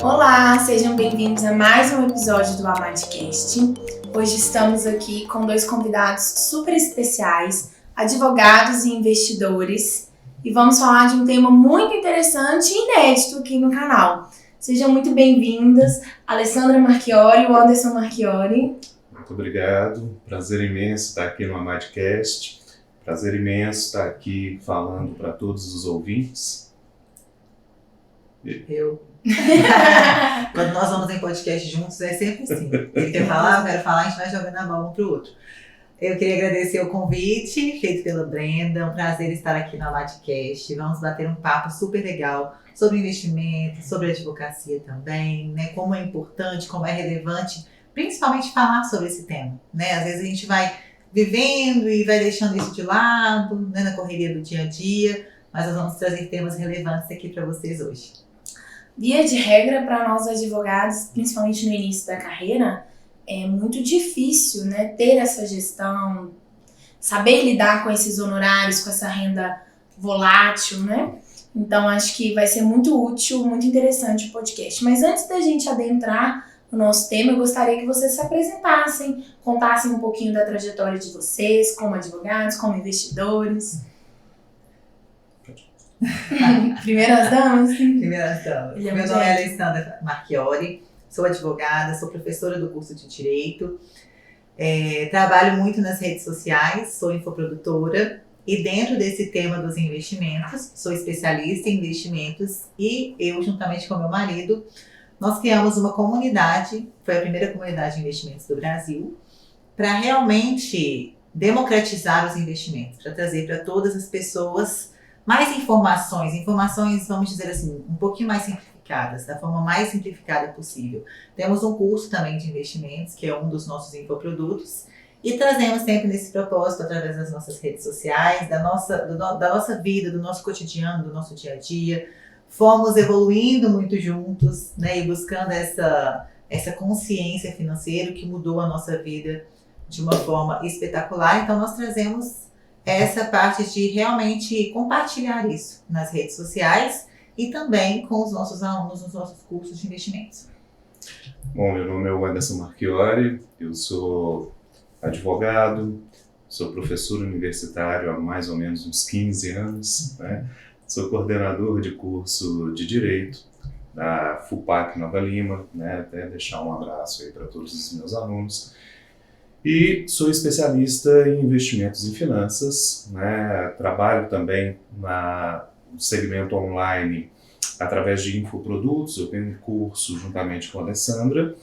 Olá, sejam bem-vindos a mais um episódio do Amadcast. Hoje estamos aqui com dois convidados super especiais, advogados e investidores, e vamos falar de um tema muito interessante e inédito aqui no canal. Sejam muito bem-vindas, Alessandra Marchiori e Anderson Marchiori. Muito obrigado, prazer imenso estar aqui no Amadcast, prazer imenso estar aqui falando para todos os ouvintes. Quando nós vamos em podcast juntos é sempre assim. Ele quer falar, eu quero falar, a gente vai jogando a bola um pro outro. Eu queria agradecer o convite feito pela Brenda, é um prazer estar aqui no Amadcast. Vamos bater um papo super legal sobre investimento, sobre advocacia também, né? Como é importante, como é relevante, principalmente falar sobre esse tema, né? Às vezes a gente vai vivendo e vai deixando isso de lado, né? Na correria do dia a dia, mas nós vamos trazer temas relevantes aqui para vocês hoje. Via de regra, para nós advogados, principalmente no início da carreira, é muito difícil, né, ter essa gestão, saber lidar com esses honorários, com essa renda volátil, né? Então, acho que vai ser muito útil, muito interessante o podcast. Mas antes da gente adentrar no nosso tema, eu gostaria que vocês se apresentassem, contassem um pouquinho da trajetória de vocês, como advogados, como investidores. Primeiras damas? Primeiras damas. Meu nome é Alessandra Marchiori, sou advogada, sou professora do curso de Direito, trabalho muito nas redes sociais, sou infoprodutora e dentro desse tema dos investimentos, sou especialista em investimentos e eu, juntamente com meu marido, nós criamos uma comunidade, foi a primeira comunidade de investimentos do Brasil, para realmente democratizar os investimentos, para trazer para todas as pessoas mais informações, vamos dizer assim, um pouquinho mais simplificadas, da forma mais simplificada possível. Temos um curso também de investimentos, que é um dos nossos infoprodutos, e trazemos sempre nesse propósito, através das nossas redes sociais, da nossa vida, do nosso cotidiano, do nosso dia a dia. Fomos evoluindo muito juntos, né, e buscando essa consciência financeira que mudou a nossa vida de uma forma espetacular. Então, nós trazemos essa parte de realmente compartilhar isso nas redes sociais e também com os nossos alunos nos nossos cursos de investimentos. Bom, meu nome é Anderson Marchiori, eu sou advogado, sou professor universitário há mais ou menos uns 15 anos, né? Sou coordenador de curso de Direito da FUPAC Nova Lima, né? Até deixar um abraço aí para todos os meus alunos. E sou especialista em investimentos em finanças, né? Trabalho também no segmento online através de infoprodutos. Eu tenho um curso juntamente com a Alessandra,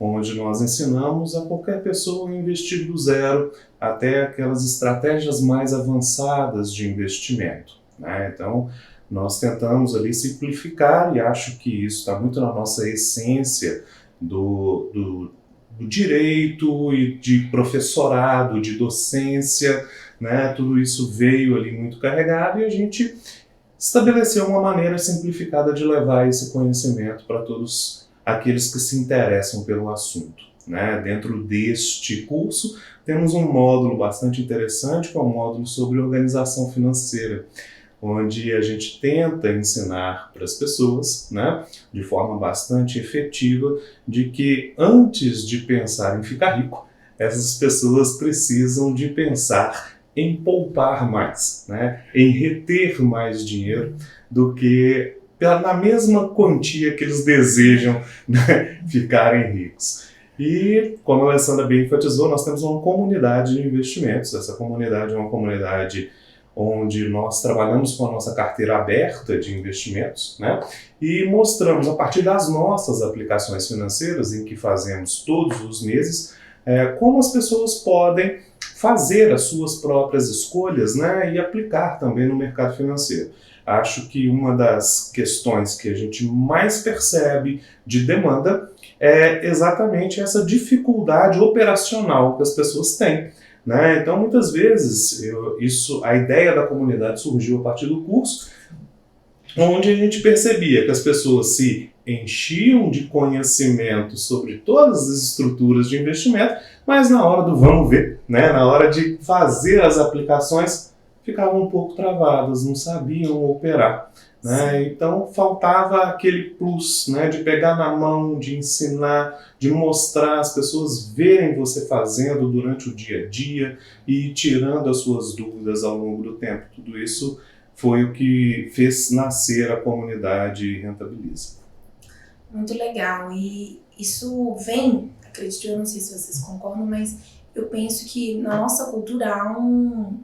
onde nós ensinamos a qualquer pessoa a investir do zero até aquelas estratégias mais avançadas de investimento, né? Então, nós tentamos ali simplificar e acho que isso está muito na nossa essência do direito e de professorado, de docência, né? Tudo isso veio ali muito carregado e a gente estabeleceu uma maneira simplificada de levar esse conhecimento para todos aqueles que se interessam pelo assunto, né? Dentro deste curso temos um módulo bastante interessante, que é um módulo sobre organização financeira, onde a gente tenta ensinar para as pessoas, né, de forma bastante efetiva, de que antes de pensar em ficar rico, essas pessoas precisam de pensar em poupar mais, né, em reter mais dinheiro do que na mesma quantia que eles desejam, né, ficarem ricos. E, como a Alessandra bem enfatizou, nós temos uma comunidade de investimentos. Essa comunidade é uma comunidade onde nós trabalhamos com a nossa carteira aberta de investimentos, né? E mostramos, a partir das nossas aplicações financeiras, em que fazemos todos os meses, como as pessoas podem fazer as suas próprias escolhas, né? E aplicar também no mercado financeiro. Acho que uma das questões que a gente mais percebe de demanda é exatamente essa dificuldade operacional que as pessoas têm, né? Então, muitas vezes, a ideia da comunidade surgiu a partir do curso, onde a gente percebia que as pessoas se enchiam de conhecimento sobre todas as estruturas de investimento, mas na hora do vamos ver, né, na hora de fazer as aplicações, ficavam um pouco travadas, não sabiam operar. Né? Então faltava aquele plus, né, de pegar na mão, de ensinar, de mostrar, as pessoas verem você fazendo durante o dia a dia e tirando as suas dúvidas ao longo do tempo. Tudo isso foi o que fez nascer a comunidade Rentabiliza. Muito legal. E isso vem, acredito, eu não sei se vocês concordam, mas eu penso que na nossa cultura há um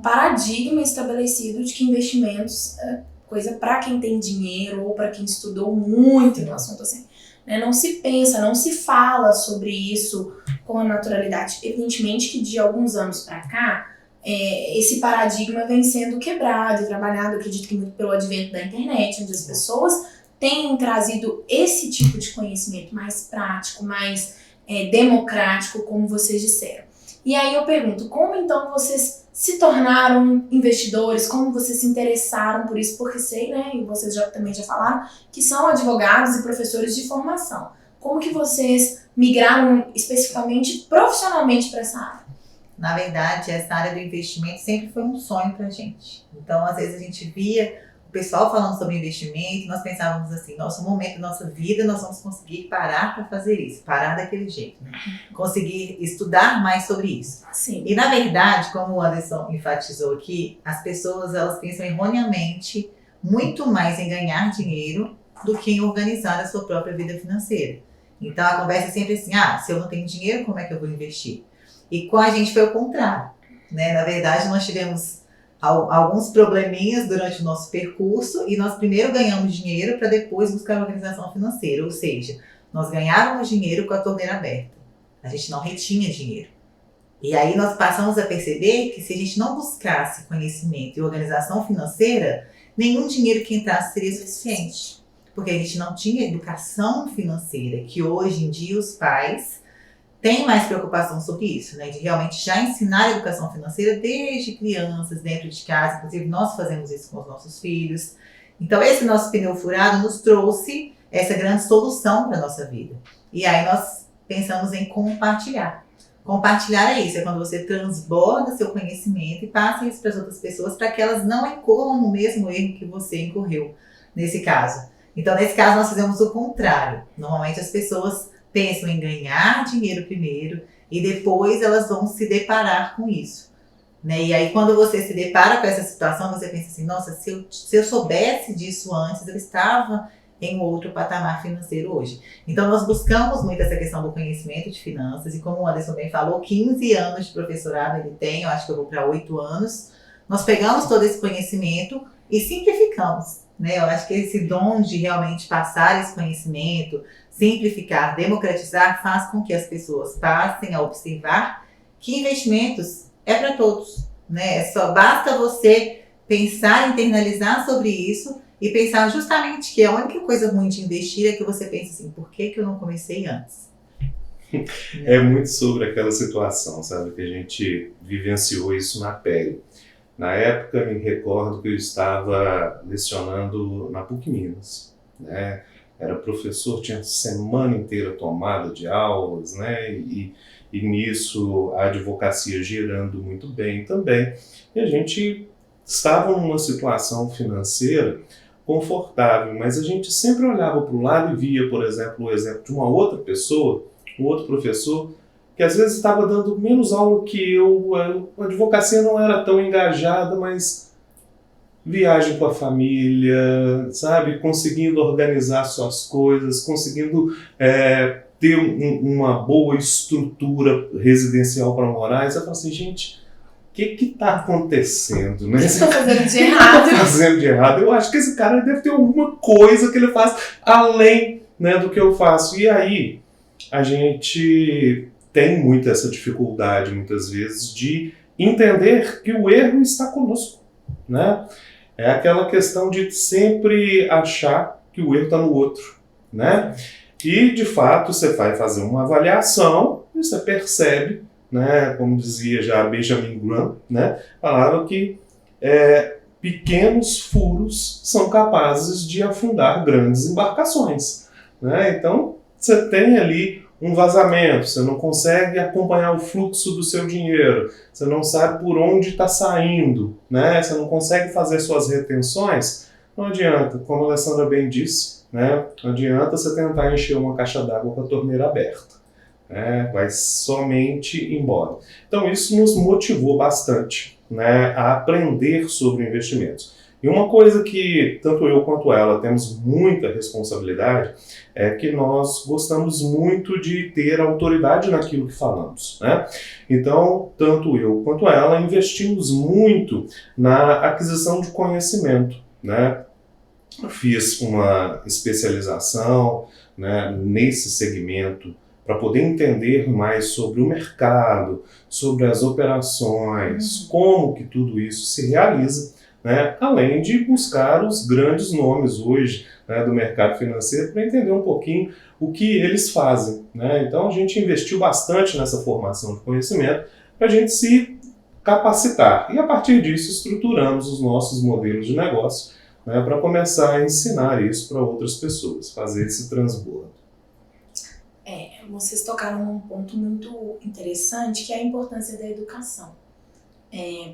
paradigma estabelecido de que investimentos é coisa para quem tem dinheiro ou para quem estudou muito no assunto, assim. Né? Não se pensa, não se fala sobre isso com a naturalidade. Evidentemente que de alguns anos para cá, esse paradigma vem sendo quebrado e trabalhado, eu acredito que muito pelo advento da internet, onde as pessoas têm trazido esse tipo de conhecimento mais prático, mais democrático, como vocês disseram. E aí eu pergunto, como então vocês se tornaram investidores, como vocês se interessaram por isso, porque sei, né, e vocês também já falaram, que são advogados e professores de formação. Como que vocês migraram especificamente, profissionalmente para essa área? Na verdade, essa área do investimento sempre foi um sonho pra gente. Então, às vezes a gente via o pessoal falando sobre investimento, nós pensávamos assim, nosso momento, nossa vida, nós vamos conseguir parar para fazer isso, parar daquele jeito, né? Conseguir estudar mais sobre isso. Sim. E na verdade, como o Anderson enfatizou aqui, as pessoas elas pensam erroneamente muito mais em ganhar dinheiro do que em organizar a sua própria vida financeira. Então a conversa é sempre assim, se eu não tenho dinheiro, como é que eu vou investir? E com a gente foi o contrário, né? Na verdade, nós tivemos alguns probleminhas durante o nosso percurso e nós primeiro ganhamos dinheiro para depois buscar a organização financeira, ou seja, nós ganhávamos dinheiro com a torneira aberta, a gente não retinha dinheiro. E aí nós passamos a perceber que se a gente não buscasse conhecimento e organização financeira, nenhum dinheiro que entrasse seria suficiente, porque a gente não tinha educação financeira, que hoje em dia os pais tem mais preocupação sobre isso, né? De realmente já ensinar a educação financeira desde crianças, dentro de casa. Inclusive, nós fazemos isso com os nossos filhos. Então, esse nosso pneu furado nos trouxe essa grande solução para a nossa vida. E aí, nós pensamos em compartilhar. Compartilhar é isso, é quando você transborda seu conhecimento e passa isso para as outras pessoas para que elas não incorram no mesmo erro que você incorreu, nesse caso. Então, nesse caso, nós fizemos o contrário. Normalmente, as pessoas pensam em ganhar dinheiro primeiro e depois elas vão se deparar com isso, né? E aí quando você se depara com essa situação, você pensa assim, nossa, se eu soubesse disso antes, eu estava em outro patamar financeiro hoje. Então nós buscamos muito essa questão do conhecimento de finanças e como o Anderson bem falou, 15 anos de professorado ele tem, eu acho que eu vou para 8 anos, nós pegamos todo esse conhecimento e simplificamos, né? Eu acho que esse dom de realmente passar esse conhecimento, simplificar, democratizar, faz com que as pessoas passem a observar que investimentos é para todos, né? Só basta você pensar, internalizar sobre isso e pensar justamente que a única coisa ruim de investir é que você pensa assim, por que eu não comecei antes? É muito sobre aquela situação, sabe? Que a gente vivenciou isso na pele. Na época, me recordo que eu estava lecionando na PUC Minas, né? Era professor, tinha semana inteira tomada de aulas, né? E nisso a advocacia girando muito bem também. E a gente estava numa situação financeira confortável, mas a gente sempre olhava para o lado e via, por exemplo, o exemplo de uma outra pessoa, um outro professor, que às vezes estava dando menos aula que eu, a advocacia não era tão engajada, mas viagem com a família, sabe? Conseguindo organizar suas coisas, conseguindo ter uma boa estrutura residencial para morar. E você fala assim, gente, o que está acontecendo? Né? O que estou fazendo de errado? O que eu estou fazendo de errado? Eu acho que esse cara deve ter alguma coisa que ele faz além, né, do que eu faço. E aí, a gente tem muito essa dificuldade, muitas vezes, de entender que o erro está conosco, né? É aquela questão de sempre achar que o erro está no outro, né? E, de fato, você vai fazer uma avaliação e você percebe, né, como dizia já Benjamin Graham, né, falava que pequenos furos são capazes de afundar grandes embarcações, né? Então, você tem ali um vazamento, você não consegue acompanhar o fluxo do seu dinheiro, você não sabe por onde está saindo, né? Você não consegue fazer suas retenções, não adianta, como a Alessandra bem disse, né? Não adianta você tentar encher uma caixa d'água com a torneira aberta, né? Vai somente embora. Então isso nos motivou bastante, né, a aprender sobre investimentos. E uma coisa que tanto eu quanto ela temos muita responsabilidade é que nós gostamos muito de ter autoridade naquilo que falamos, né? Então, tanto eu quanto ela investimos muito na aquisição de conhecimento, né? Eu fiz uma especialização, né, nesse segmento para poder entender mais sobre o mercado, sobre as operações, como que tudo isso se realiza, né, além de buscar os grandes nomes hoje, né, do mercado financeiro para entender um pouquinho o que eles fazem, né? Então a gente investiu bastante nessa formação de conhecimento para a gente se capacitar e a partir disso estruturamos os nossos modelos de negócio, né, para começar a ensinar isso para outras pessoas, fazer esse transbordo. Vocês tocaram num ponto muito interessante, que é a importância da educação.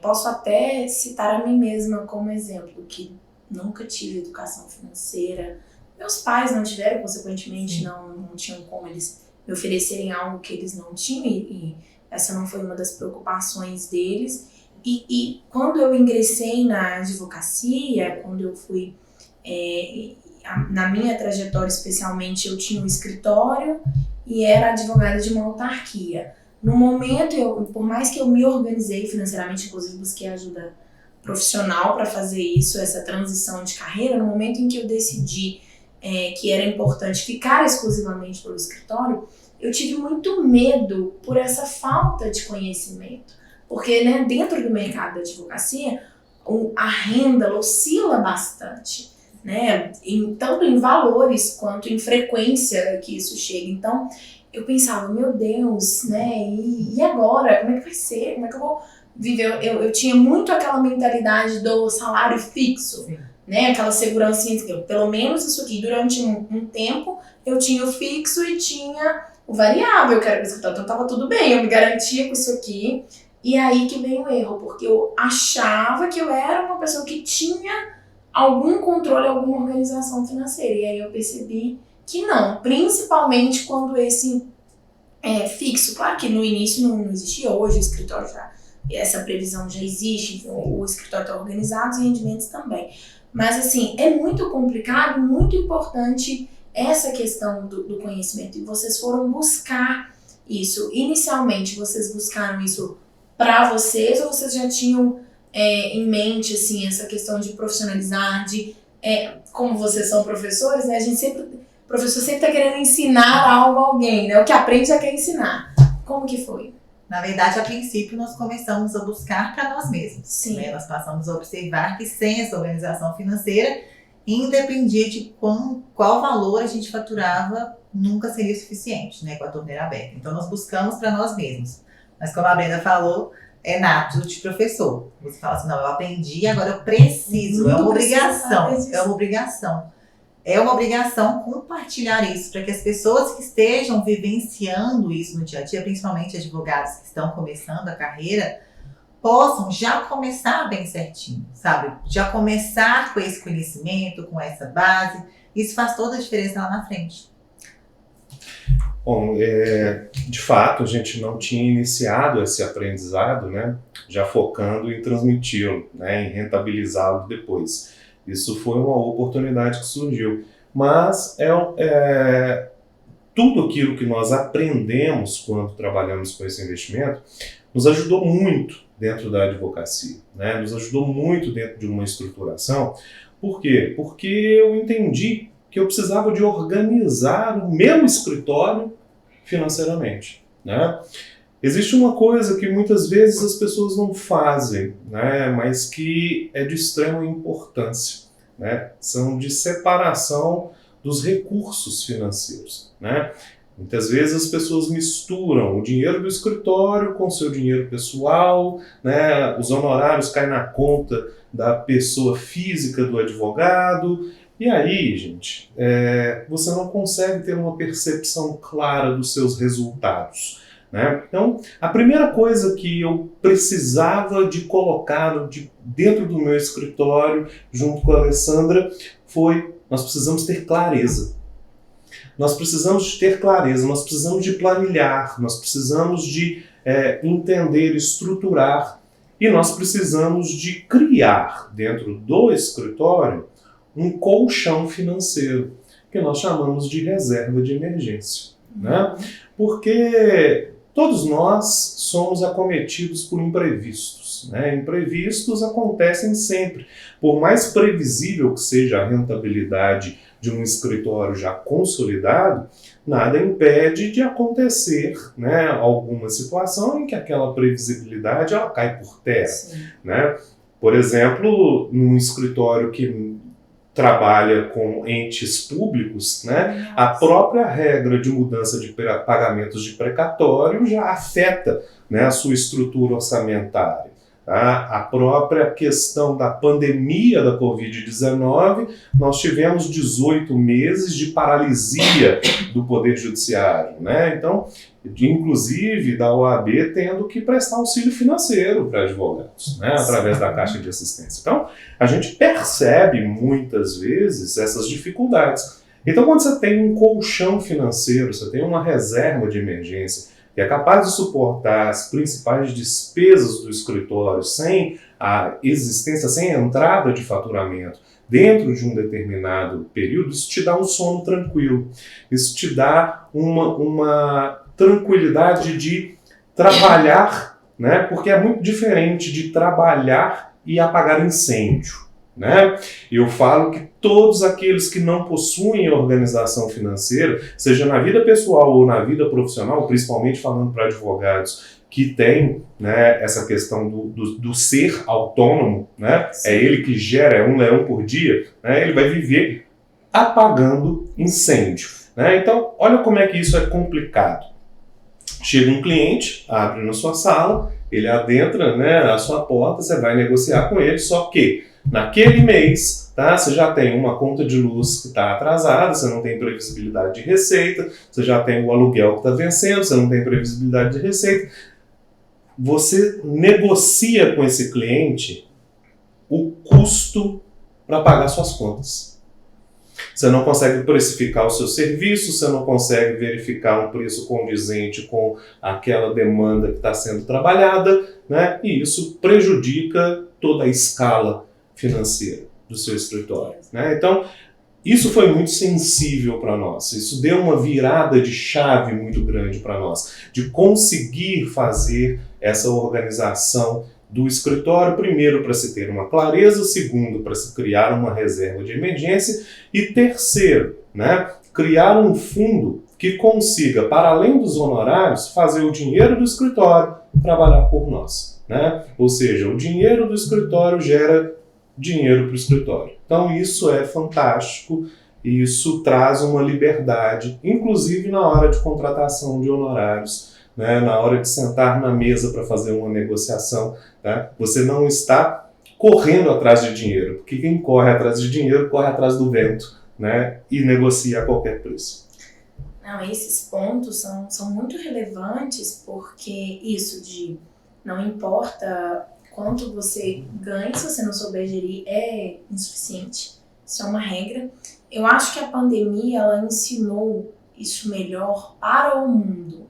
Posso até citar a mim mesma como exemplo, que nunca tive educação financeira. Meus pais não tiveram, consequentemente, não tinham como eles me oferecerem algo que eles não tinham, e essa não foi uma das preocupações deles. E quando eu ingressei na advocacia, quando eu fui, na minha trajetória especialmente, eu tinha um escritório e era advogada de uma autarquia. No momento, por mais que eu me organizei financeiramente, inclusive busquei ajuda profissional para fazer isso, essa transição de carreira, no momento em que eu decidi que era importante ficar exclusivamente pelo escritório, eu tive muito medo por essa falta de conhecimento. Porque, né, dentro do mercado da advocacia, a renda oscila bastante, né, tanto em valores quanto em frequência que isso chega. Então, eu pensava, meu Deus, né, e agora? Como é que vai ser? Como é que eu vou viver? Eu tinha muito aquela mentalidade do salário fixo, né, aquela segurancinha de que pelo menos isso aqui, durante um tempo, eu tinha o fixo e tinha o variável, que era o escritório. Então, estava tudo bem, eu me garantia com isso aqui. E aí que vem o erro, porque eu achava que eu era uma pessoa que tinha algum controle, alguma organização financeira. E aí eu percebi que não, principalmente quando esse fixo, claro que no início não existia, hoje o escritório já, essa previsão já existe, o escritório está organizado, os rendimentos também. Mas assim, é muito complicado, muito importante essa questão do conhecimento. E vocês foram buscar isso. Inicialmente, vocês buscaram isso para vocês, ou vocês já tinham em mente assim, essa questão de profissionalizar, como vocês são professores, né? O professor sempre está querendo ensinar algo a alguém, né? O que aprende já quer ensinar. Como que foi? Na verdade, a princípio, nós começamos a buscar para nós mesmos. Sim. Né? Nós passamos a observar que sem essa organização financeira, independente de qual valor a gente faturava, nunca seria suficiente, né? Com a torneira aberta. Então, nós buscamos para nós mesmos. Mas como a Brenda falou, é nato de professor. Você fala assim, não, eu aprendi, agora eu preciso. É uma obrigação. É uma obrigação. É uma obrigação compartilhar isso para que as pessoas que estejam vivenciando isso no dia a dia, principalmente advogados que estão começando a carreira, possam já começar bem certinho, sabe? Já começar com esse conhecimento, com essa base. Isso faz toda a diferença lá na frente. Bom, de fato, a gente não tinha iniciado esse aprendizado, né, já focando em transmiti-lo, né, em rentabilizá-lo depois. Isso foi uma oportunidade que surgiu. Mas tudo aquilo que nós aprendemos quando trabalhamos com esse investimento nos ajudou muito dentro da advocacia, né, nos ajudou muito dentro de uma estruturação. Por quê? Porque eu entendi que eu precisava de organizar o meu escritório financeiramente, né? Existe uma coisa que muitas vezes as pessoas não fazem, né? Mas que é de extrema importância, né? São de separação dos recursos financeiros, né? Muitas vezes as pessoas misturam o dinheiro do escritório com o seu dinheiro pessoal, né? Os honorários caem na conta da pessoa física do advogado, e aí, gente, você não consegue ter uma percepção clara dos seus resultados, né? Então, a primeira coisa que eu precisava de colocar dentro do meu escritório, junto com a Alessandra, foi: nós precisamos ter clareza. Nós precisamos de ter clareza, nós precisamos de planilhar, nós precisamos de entender, estruturar, e nós precisamos de criar dentro do escritório um colchão financeiro, que nós chamamos de reserva de emergência, né? Porque todos nós somos acometidos por imprevistos, né? Imprevistos acontecem sempre. Por mais previsível que seja a rentabilidade de um escritório já consolidado, nada impede de acontecer, né, alguma situação em que aquela previsibilidade ela cai por terra, né? Por exemplo, num escritório que trabalha com entes públicos, né, a própria regra de mudança de pagamentos de precatório já afeta, né, a sua estrutura orçamentária. Tá? A própria questão da pandemia da Covid-19, nós tivemos 18 meses de paralisia do Poder Judiciário, né? Então, inclusive da OAB tendo que prestar auxílio financeiro para advogados, né, através da Caixa de Assistência. Então, a gente percebe muitas vezes essas dificuldades. Então, quando você tem um colchão financeiro, você tem uma reserva de emergência que é capaz de suportar as principais despesas do escritório sem a existência, sem a entrada de faturamento dentro de um determinado período, isso te dá um sono tranquilo. Isso te dá uma tranquilidade de trabalhar, né? Porque é muito diferente de trabalhar e apagar incêndio, né? Eu falo que todos aqueles que não possuem organização financeira, seja na vida pessoal ou na vida profissional, principalmente falando para advogados que têm, né, essa questão do ser autônomo, né? É ele que gera, um leão por dia, né? Ele vai viver apagando incêndio, né? Então, olha como é que isso é complicado. Chega um cliente, abre na sua sala, ele adentra, né, a sua porta, você vai negociar com ele, só que naquele mês, tá, você já tem uma conta de luz que está atrasada, você não tem previsibilidade de receita, você já tem o aluguel que está vencendo, você não tem previsibilidade de receita. Você negocia com esse cliente o custo para pagar suas contas. Você não consegue precificar o seu serviço, você não consegue verificar um preço condizente com aquela demanda que está sendo trabalhada, né? E isso prejudica toda a escala financeira do seu escritório, né? Então, isso foi muito sensível para nós, isso deu uma virada de chave muito grande para nós, de conseguir fazer essa organização do escritório, primeiro para se ter uma clareza, segundo para se criar uma reserva de emergência e terceiro, né, criar um fundo que consiga, para além dos honorários, fazer o dinheiro do escritório trabalhar por nós, né? Ou seja, o dinheiro do escritório gera dinheiro para o escritório. Então isso é fantástico e isso traz uma liberdade, inclusive na hora de contratação de honorários, né, na hora de sentar na mesa para fazer uma negociação, tá? Você não está correndo atrás de dinheiro, porque quem corre atrás de dinheiro corre atrás do vento, né, e negocia a qualquer preço. Não, esses pontos são muito relevantes, porque isso de não importa quanto você ganha, se você não souber gerir, é insuficiente. Isso é uma regra. Eu acho que a pandemia ela ensinou isso melhor para o mundo,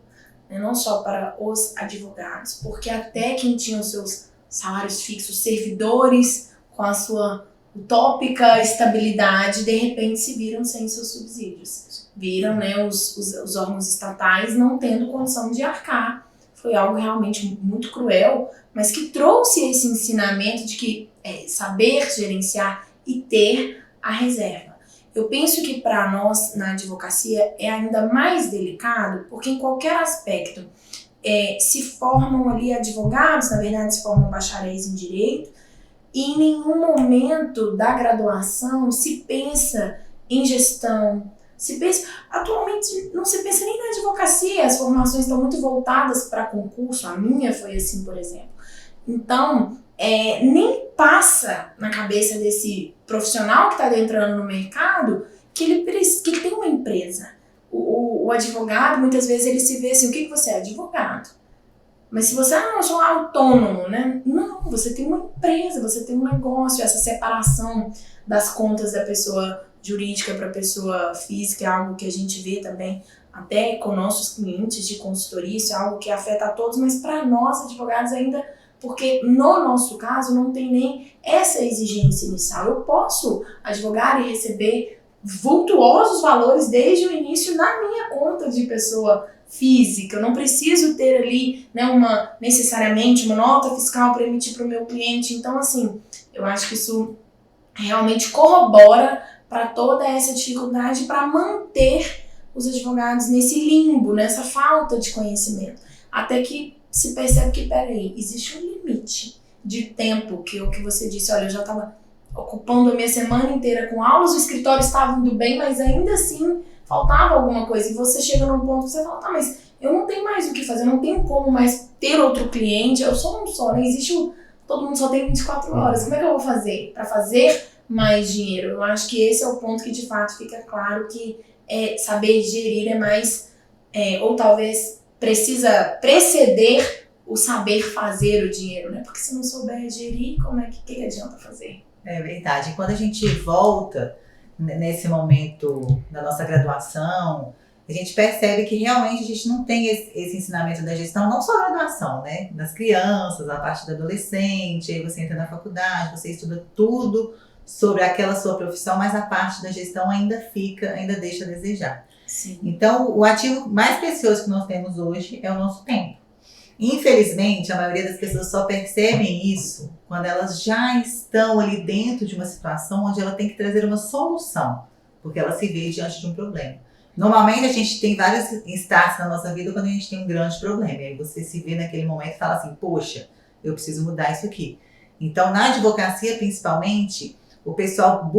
né? Não só para os advogados, porque até quem tinha os seus salários fixos, servidores com a sua utópica estabilidade, de repente se viram sem seus subsídios. Viram, né, os órgãos estatais não tendo condição de arcar. Foi algo realmente muito cruel, mas que trouxe esse ensinamento de que saber gerenciar e ter a reserva. Eu penso que para nós, na advocacia, é ainda mais delicado, porque em qualquer aspecto se formam ali advogados, na verdade se formam bacharéis em direito, e em nenhum momento da graduação se pensa em gestão, Atualmente não se pensa nem na advocacia, as formações estão muito voltadas para concurso, a minha foi assim, por exemplo. Então, nem passa na cabeça desse profissional que está entrando no mercado que ele tem uma empresa. O advogado, muitas vezes, ele se vê assim, o que você é? Advogado. Mas se você não sou autônomo, né? Não, você tem uma empresa, você tem um negócio, essa separação das contas da pessoa jurídica para a pessoa física é algo que a gente vê também até com nossos clientes de consultoria, isso é algo que afeta a todos, mas para nós advogados ainda, porque no nosso caso não tem nem essa exigência inicial. Eu posso advogar e receber vultuosos valores desde o início na minha conta de pessoa física. Eu não preciso ter ali, né, necessariamente uma nota fiscal para emitir para o meu cliente. Então, assim, eu acho que isso realmente corrobora para toda essa dificuldade para manter os advogados nesse limbo, nessa falta de conhecimento. Até que se percebe que, peraí, existe um limite de tempo, que o que você disse, olha, eu já estava ocupando a minha semana inteira com aulas, o escritório estava indo bem, mas ainda assim faltava alguma coisa. E você chega num ponto que você fala, tá, mas eu não tenho mais o que fazer, eu não tenho como mais ter outro cliente, eu sou um só, né? Todo mundo só tem 24 horas, como é que eu vou fazer para fazer mais dinheiro? Eu acho que esse é o ponto que de fato fica claro que saber gerir é mais, ou talvez precisa preceder o saber fazer o dinheiro, né? Porque se não souber gerir, como é que adianta fazer? É verdade. Quando a gente volta nesse momento da nossa graduação, a gente percebe que realmente a gente não tem esse ensinamento da gestão, não só a graduação, né? Das crianças, a parte do adolescente, aí você entra na faculdade, você estuda tudo sobre aquela sua profissão, mas a parte da gestão ainda deixa a desejar. Sim. Então, o ativo mais precioso que nós temos hoje é o nosso tempo. Infelizmente, a maioria das pessoas só percebem isso quando elas já estão ali dentro de uma situação onde ela tem que trazer uma solução, porque ela se vê diante de um problema. Normalmente, a gente tem vários estágios na nossa vida quando a gente tem um grande problema. E aí você se vê naquele momento e fala assim, poxa, eu preciso mudar isso aqui. Então, na advocacia, principalmente, o pessoal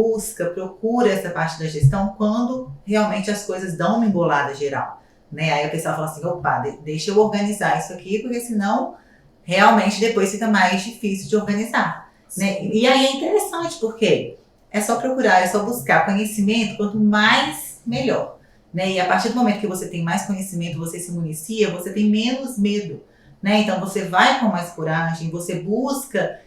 procura essa parte da gestão quando realmente as coisas dão uma embolada geral. Né? Aí o pessoal fala assim, opa, deixa eu organizar isso aqui, porque senão realmente depois fica mais difícil de organizar. Né? E aí é interessante, porque é só procurar, é só buscar conhecimento, quanto mais, melhor. Né? E a partir do momento que você tem mais conhecimento, você se municia, você tem menos medo. Né? Então você vai com mais coragem, você busca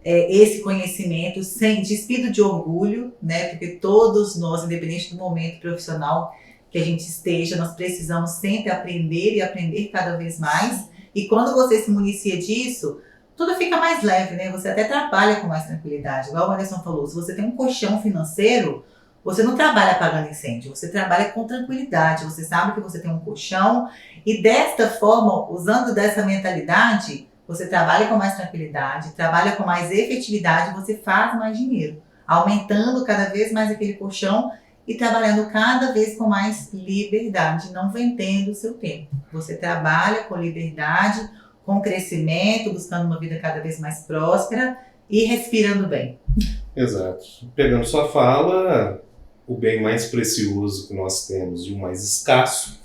esse conhecimento sem despido de orgulho, né? Porque todos nós, independente do momento profissional que a gente esteja, nós precisamos sempre aprender e aprender cada vez mais. E quando você se municia disso, tudo fica mais leve, né? Você até trabalha com mais tranquilidade. Igual o Anderson falou, se você tem um colchão financeiro, você não trabalha apagando incêndio, você trabalha com tranquilidade, você sabe que você tem um colchão e desta forma, usando dessa mentalidade, você trabalha com mais tranquilidade, trabalha com mais efetividade, você faz mais dinheiro, aumentando cada vez mais aquele colchão e trabalhando cada vez com mais liberdade, não vendendo o seu tempo. Você trabalha com liberdade, com crescimento, buscando uma vida cada vez mais próspera e respirando bem. Exato. Pegando sua fala, o bem mais precioso que nós temos e o mais escasso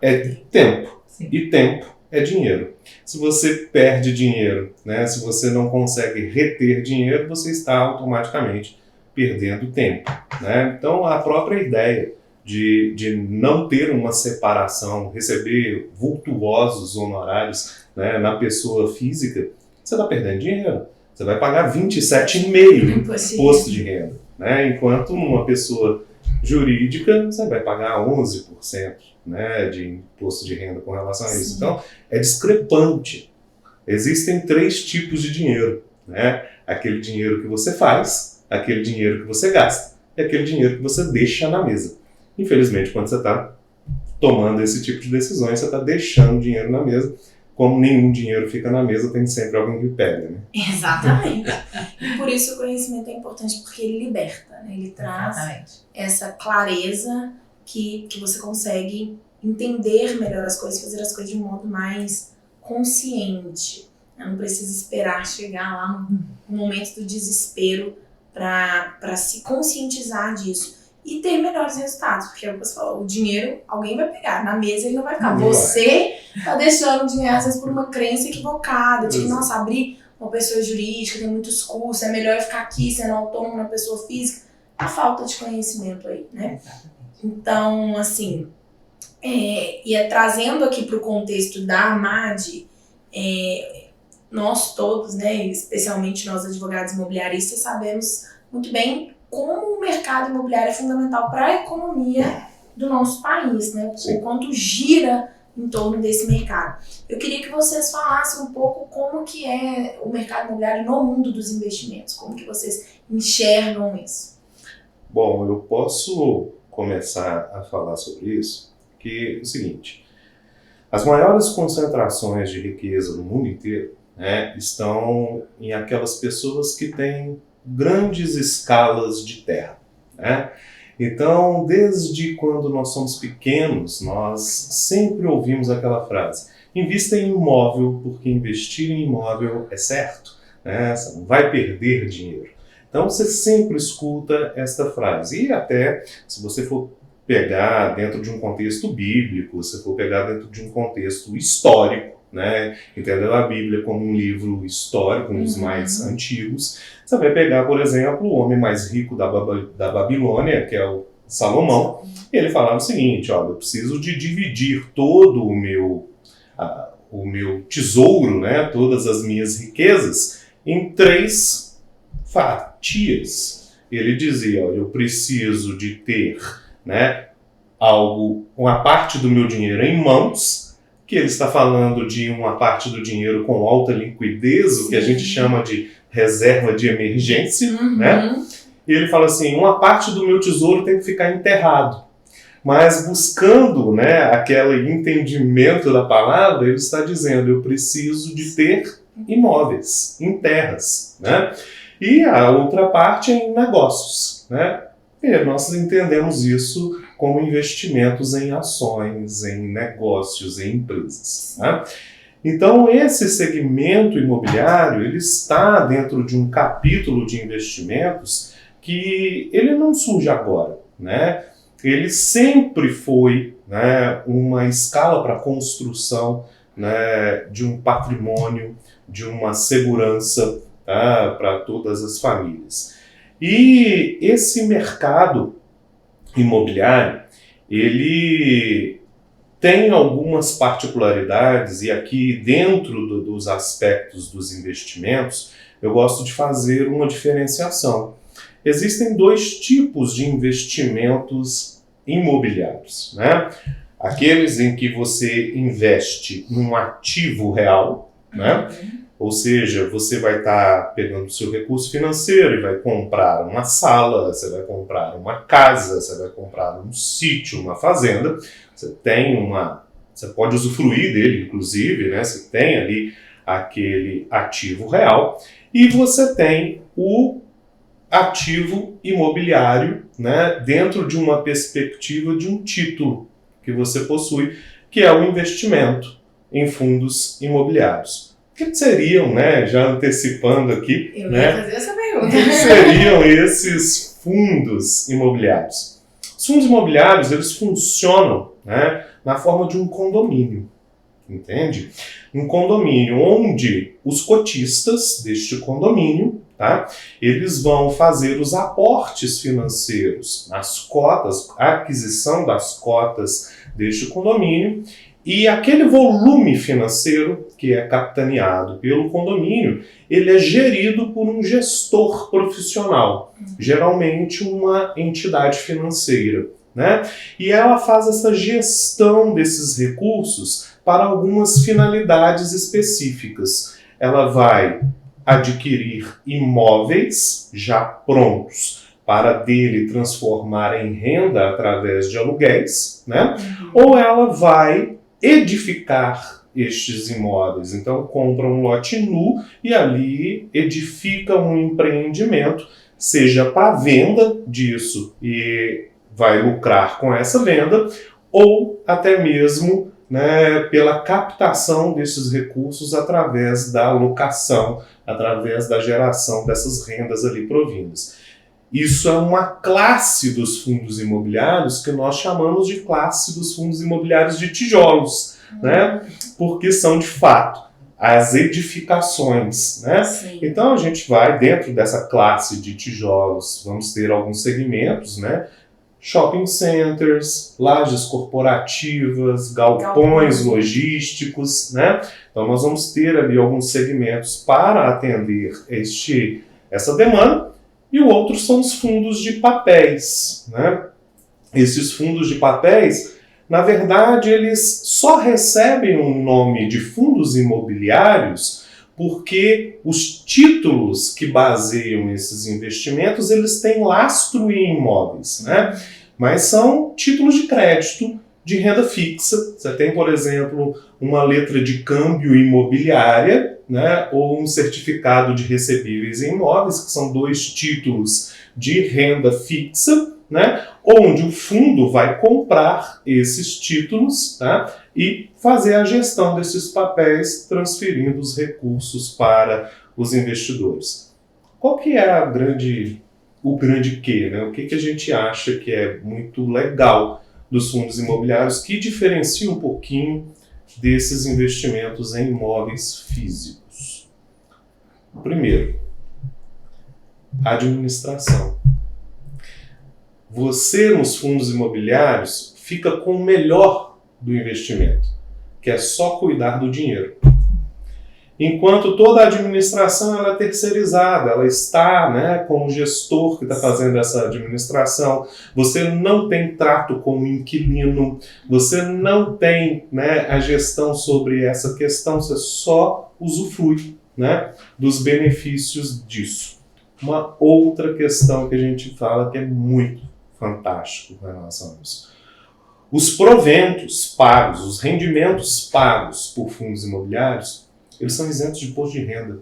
é tempo. Sim. E tempo é dinheiro. Se você perde dinheiro, né, se você não consegue reter dinheiro, você está automaticamente perdendo tempo. Né? Então, a própria ideia de não ter uma separação, receber vultuosos honorários, né, na pessoa física, você está perdendo dinheiro. Você vai pagar 27,5% imposto de renda. Né? Enquanto uma pessoa jurídica, você vai pagar 11%, né, de imposto de renda com relação a isso. Sim. Então, é discrepante. Existem 3 tipos de dinheiro. Né? Aquele dinheiro que você faz, aquele dinheiro que você gasta e aquele dinheiro que você deixa na mesa. Infelizmente, quando você está tomando esse tipo de decisões, você está deixando dinheiro na mesa. Como nenhum dinheiro fica na mesa, tem sempre alguém que pega, né? Exatamente. E por isso o conhecimento é importante, porque ele liberta, né? Ele traz essa clareza que você consegue entender melhor as coisas, fazer as coisas de um modo mais consciente. Não precisa esperar chegar lá no momento do desespero para se conscientizar disso. e ter melhores resultados. Porque, como você falou, o dinheiro alguém vai pegar, na mesa ele não vai ficar. Não Você tá deixando o dinheiro, às vezes, por uma crença equivocada, de que, Exato. nossa, abrir uma pessoa jurídica tem muitos custos, é melhor eu ficar aqui sendo autônomo na pessoa física. A falta de conhecimento aí, né? Exatamente. Então, assim, trazendo aqui para o contexto da AMAD, nós todos, né, especialmente nós advogados imobiliaristas, sabemos muito bem como o mercado imobiliário é fundamental para a economia do nosso país, né? Sim. O quanto gira em torno desse mercado. Eu queria que vocês falassem um pouco como que é o mercado imobiliário no mundo dos investimentos, como que vocês enxergam isso. Bom, eu posso começar a falar sobre isso, que é o seguinte: as maiores concentrações de riqueza no mundo inteiro, né, estão em aquelas pessoas que têm grandes escalas de terra, né? Então, desde quando nós somos pequenos, nós sempre ouvimos aquela frase: invista em imóvel, porque investir em imóvel é certo, né? Você não vai perder dinheiro. Então, você sempre escuta esta frase. E até, se você for pegar dentro de um contexto bíblico, se for pegar dentro de um contexto histórico, né? Entendeu a Bíblia como um livro histórico, um dos mais antigos, você vai pegar, por exemplo, o homem mais rico da Babilônia, que é o Salomão, e ele falava o seguinte: olha, eu preciso de dividir todo o meu tesouro, né? Todas as minhas riquezas, em 3 fatias. Ele dizia: olha, eu preciso de ter, né, uma parte do meu dinheiro em mãos, que ele está falando de uma parte do dinheiro com alta liquidez, o que a gente chama de reserva de emergência, né? E ele fala assim: uma parte do meu tesouro tem que ficar enterrado. Mas buscando, né, aquele entendimento da palavra, ele está dizendo: eu preciso de ter imóveis, em terras, né? E a outra parte é em negócios, né? E nós entendemos isso como investimentos em ações, em negócios, em empresas, né? Então, esse segmento imobiliário, ele está dentro de um capítulo de investimentos que ele não surge agora, né? Ele sempre foi, né, uma escala para a construção, né, de um patrimônio, de uma segurança, tá, para todas as famílias. E esse mercado imobiliário, ele tem algumas particularidades, e aqui dentro dos aspectos dos investimentos, eu gosto de fazer uma diferenciação. Existem 2 tipos de investimentos imobiliários, né? Aqueles em que você investe num ativo real, né? Ou seja, você vai estar pegando o seu recurso financeiro e vai comprar uma sala, você vai comprar uma casa, você vai comprar um sítio, uma fazenda. Você pode usufruir dele, inclusive, né? Você tem ali aquele ativo real, e você tem o ativo imobiliário, né, dentro de uma perspectiva de um título que você possui, que é o investimento em fundos imobiliários. O que seriam, né, já antecipando aqui, Eu né, ia fazer essa pergunta. o que seriam esses fundos imobiliários? Os fundos imobiliários, eles funcionam, né, na forma de um condomínio, entende? Um condomínio onde os cotistas deste condomínio, tá, eles vão fazer os aportes financeiros nas cotas, a aquisição das cotas deste condomínio, e aquele volume financeiro que é capitaneado pelo condomínio, ele é gerido por um gestor profissional, geralmente uma entidade financeira, né? E ela faz essa gestão desses recursos para algumas finalidades específicas. Ela vai adquirir imóveis já prontos para dele transformar em renda através de aluguéis, né? Ou ela vai edificar estes imóveis. Então, compra um lote nu e ali edifica um empreendimento, seja para venda disso e vai lucrar com essa venda, ou até mesmo, né, pela captação desses recursos através da locação, através da geração dessas rendas ali provindas. Isso é uma classe dos fundos imobiliários que nós chamamos de classe dos fundos imobiliários de tijolos, né? Porque são, de fato, as edificações, né? Sim. Então, a gente vai, dentro dessa classe de tijolos, vamos ter alguns segmentos, né? Shopping centers, lajes corporativas, galpões logísticos, né? Então, nós vamos ter ali alguns segmentos para atender essa demanda. E o outro são os fundos de papéis, né? Esses fundos de papéis, na verdade, eles só recebem um nome de fundos imobiliários porque os títulos que baseiam esses investimentos, eles têm lastro em imóveis, né? Mas são títulos de crédito de renda fixa. Você tem, por exemplo, uma letra de câmbio imobiliária, né, ou um certificado de recebíveis em imóveis, que são 2 títulos de renda fixa, né, onde o fundo vai comprar esses títulos, tá, e fazer a gestão desses papéis, transferindo os recursos para os investidores. Qual que é o grande quê, né? O que a gente acha que é muito legal dos fundos imobiliários, que diferencia um pouquinho desses investimentos em imóveis físicos? Primeiro, a administração. Você, nos fundos imobiliários, fica com o melhor do investimento, que é só cuidar do dinheiro. Enquanto toda a administração ela é terceirizada, ela está, né, com o gestor que está fazendo essa administração, você não tem trato com o inquilino, você não tem, né, a gestão sobre essa questão, você só usufrui, né, dos benefícios disso. Uma outra questão que a gente fala que é muito fantástico com relação a isso. Os proventos pagos, os rendimentos pagos por fundos imobiliários, eles são isentos de imposto de renda.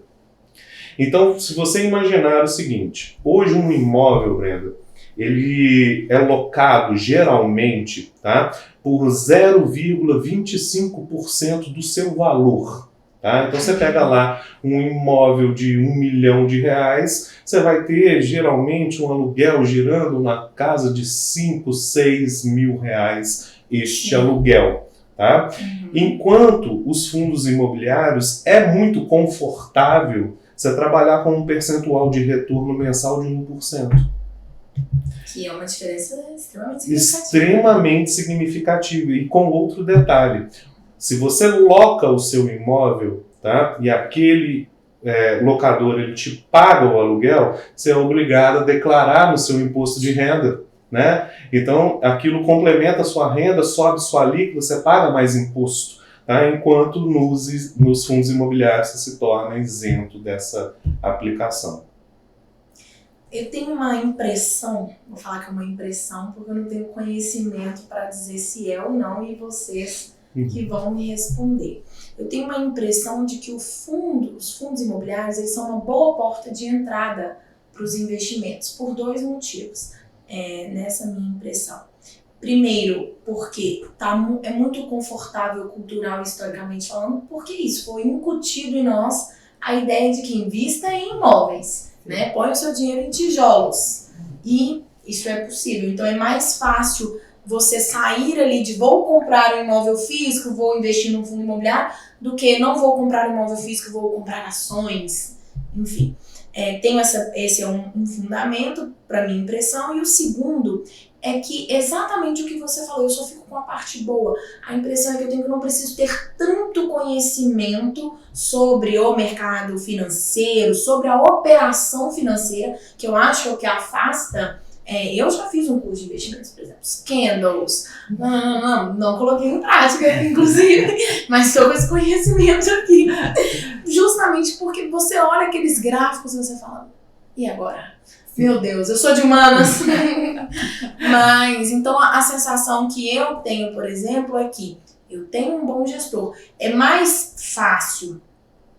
Então, se você imaginar o seguinte, hoje um imóvel, Brenda, ele é locado geralmente, tá, por 0,25% do seu valor. Tá? Então, você pega lá um imóvel de R$1 milhão, você vai ter geralmente um aluguel girando na casa de 5, 6 mil reais este aluguel. Tá? Enquanto os fundos imobiliários é muito confortável você trabalhar com um percentual de retorno mensal de 1%. Que é uma diferença extremamente significativa. E com outro detalhe, se você loca o seu imóvel, tá, e aquele locador ele te paga o aluguel, você é obrigado a declarar no seu imposto de renda. Né? Então, aquilo complementa a sua renda, sobe sua alíquota, você paga mais imposto, tá? Enquanto nos fundos imobiliários você se torna isento dessa aplicação. Eu tenho uma impressão, vou falar que é uma impressão, porque eu não tenho conhecimento para dizer se é ou não, e vocês que vão me responder. Eu tenho uma impressão de que os fundos imobiliários, eles são uma boa porta de entrada para os investimentos, por 2 motivos. Nessa minha impressão. Primeiro, porque é muito confortável cultural e historicamente falando, porque isso foi incutido em nós a ideia de que invista em imóveis, né? Põe o seu dinheiro em tijolos. E isso é possível. Então é mais fácil você sair ali de vou comprar um imóvel físico, vou investir num fundo imobiliário, do que não vou comprar um imóvel físico, vou comprar ações, enfim. Esse é um fundamento para minha impressão. E o segundo é que exatamente o que você falou, eu só fico com a parte boa. A impressão é que eu não preciso ter tanto conhecimento sobre o mercado financeiro, sobre a operação financeira, que eu acho que é o que afasta. Eu já fiz um curso de investimentos, por exemplo, Scandals. Não coloquei em prática, inclusive, mas estou com esse conhecimento aqui. Justamente porque você olha aqueles gráficos e você fala, e agora? Meu Deus, eu sou de humanas. Mas, então, a sensação que eu tenho, por exemplo, é que eu tenho um bom gestor. É mais fácil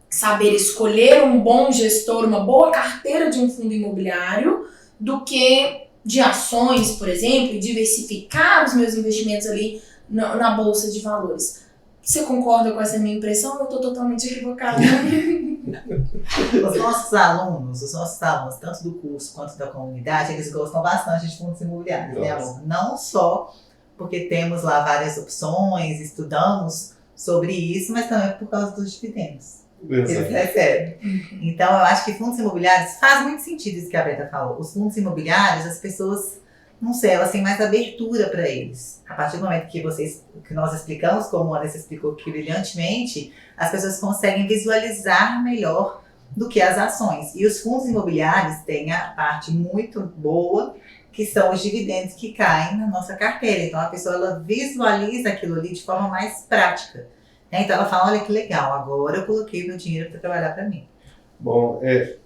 saber escolher um bom gestor, uma boa carteira de um fundo imobiliário, do que de ações, por exemplo, e diversificar os meus investimentos ali na bolsa de valores. Você concorda com essa minha impressão ou eu estou totalmente equivocada? Os nossos alunos, tanto do curso quanto da comunidade, eles gostam bastante de fundos imobiliários, né, amor? Não só porque temos lá várias opções, estudamos sobre isso, mas também por causa dos dividendos que eles recebem. Então, eu acho que fundos imobiliários, faz muito sentido isso que a Beta falou. Os fundos imobiliários, as pessoas, não sei, elas têm mais abertura para eles. A partir do momento que nós explicamos, como a Andressa explicou aqui brilhantemente, as pessoas conseguem visualizar melhor do que as ações. E os fundos imobiliários têm a parte muito boa, que são os dividendos que caem na nossa carteira. Então, a pessoa ela visualiza aquilo ali de forma mais prática. Né? Então, ela fala, olha que legal, agora eu coloquei meu dinheiro para trabalhar para mim. Bom, é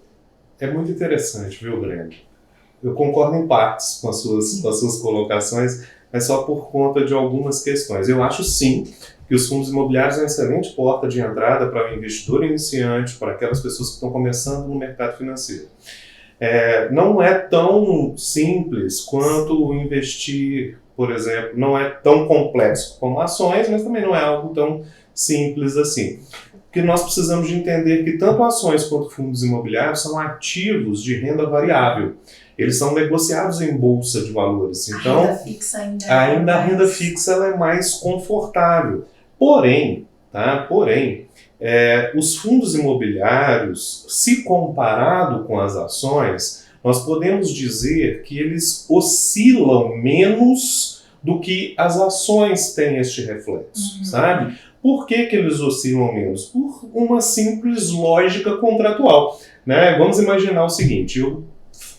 muito interessante, viu, Breno? Eu concordo em partes com as suas colocações, mas só por conta de algumas questões. Eu acho, sim, que os fundos imobiliários é uma excelente porta de entrada para o investidor iniciante, para aquelas pessoas que estão começando no mercado financeiro. Não é tão simples quanto investir, por exemplo, não é tão complexo como ações, mas também não é algo tão simples assim. Porque nós precisamos de entender que tanto ações quanto fundos imobiliários são ativos de renda variável. Eles são negociados em bolsa de valores. Então, a renda fixa a renda fixa ela é mais confortável. Porém, os fundos imobiliários, se comparado com as ações, nós podemos dizer que eles oscilam menos do que as ações têm este reflexo, sabe? Por que eles oscilam menos? Por uma simples lógica contratual, né? Vamos imaginar o seguinte, eu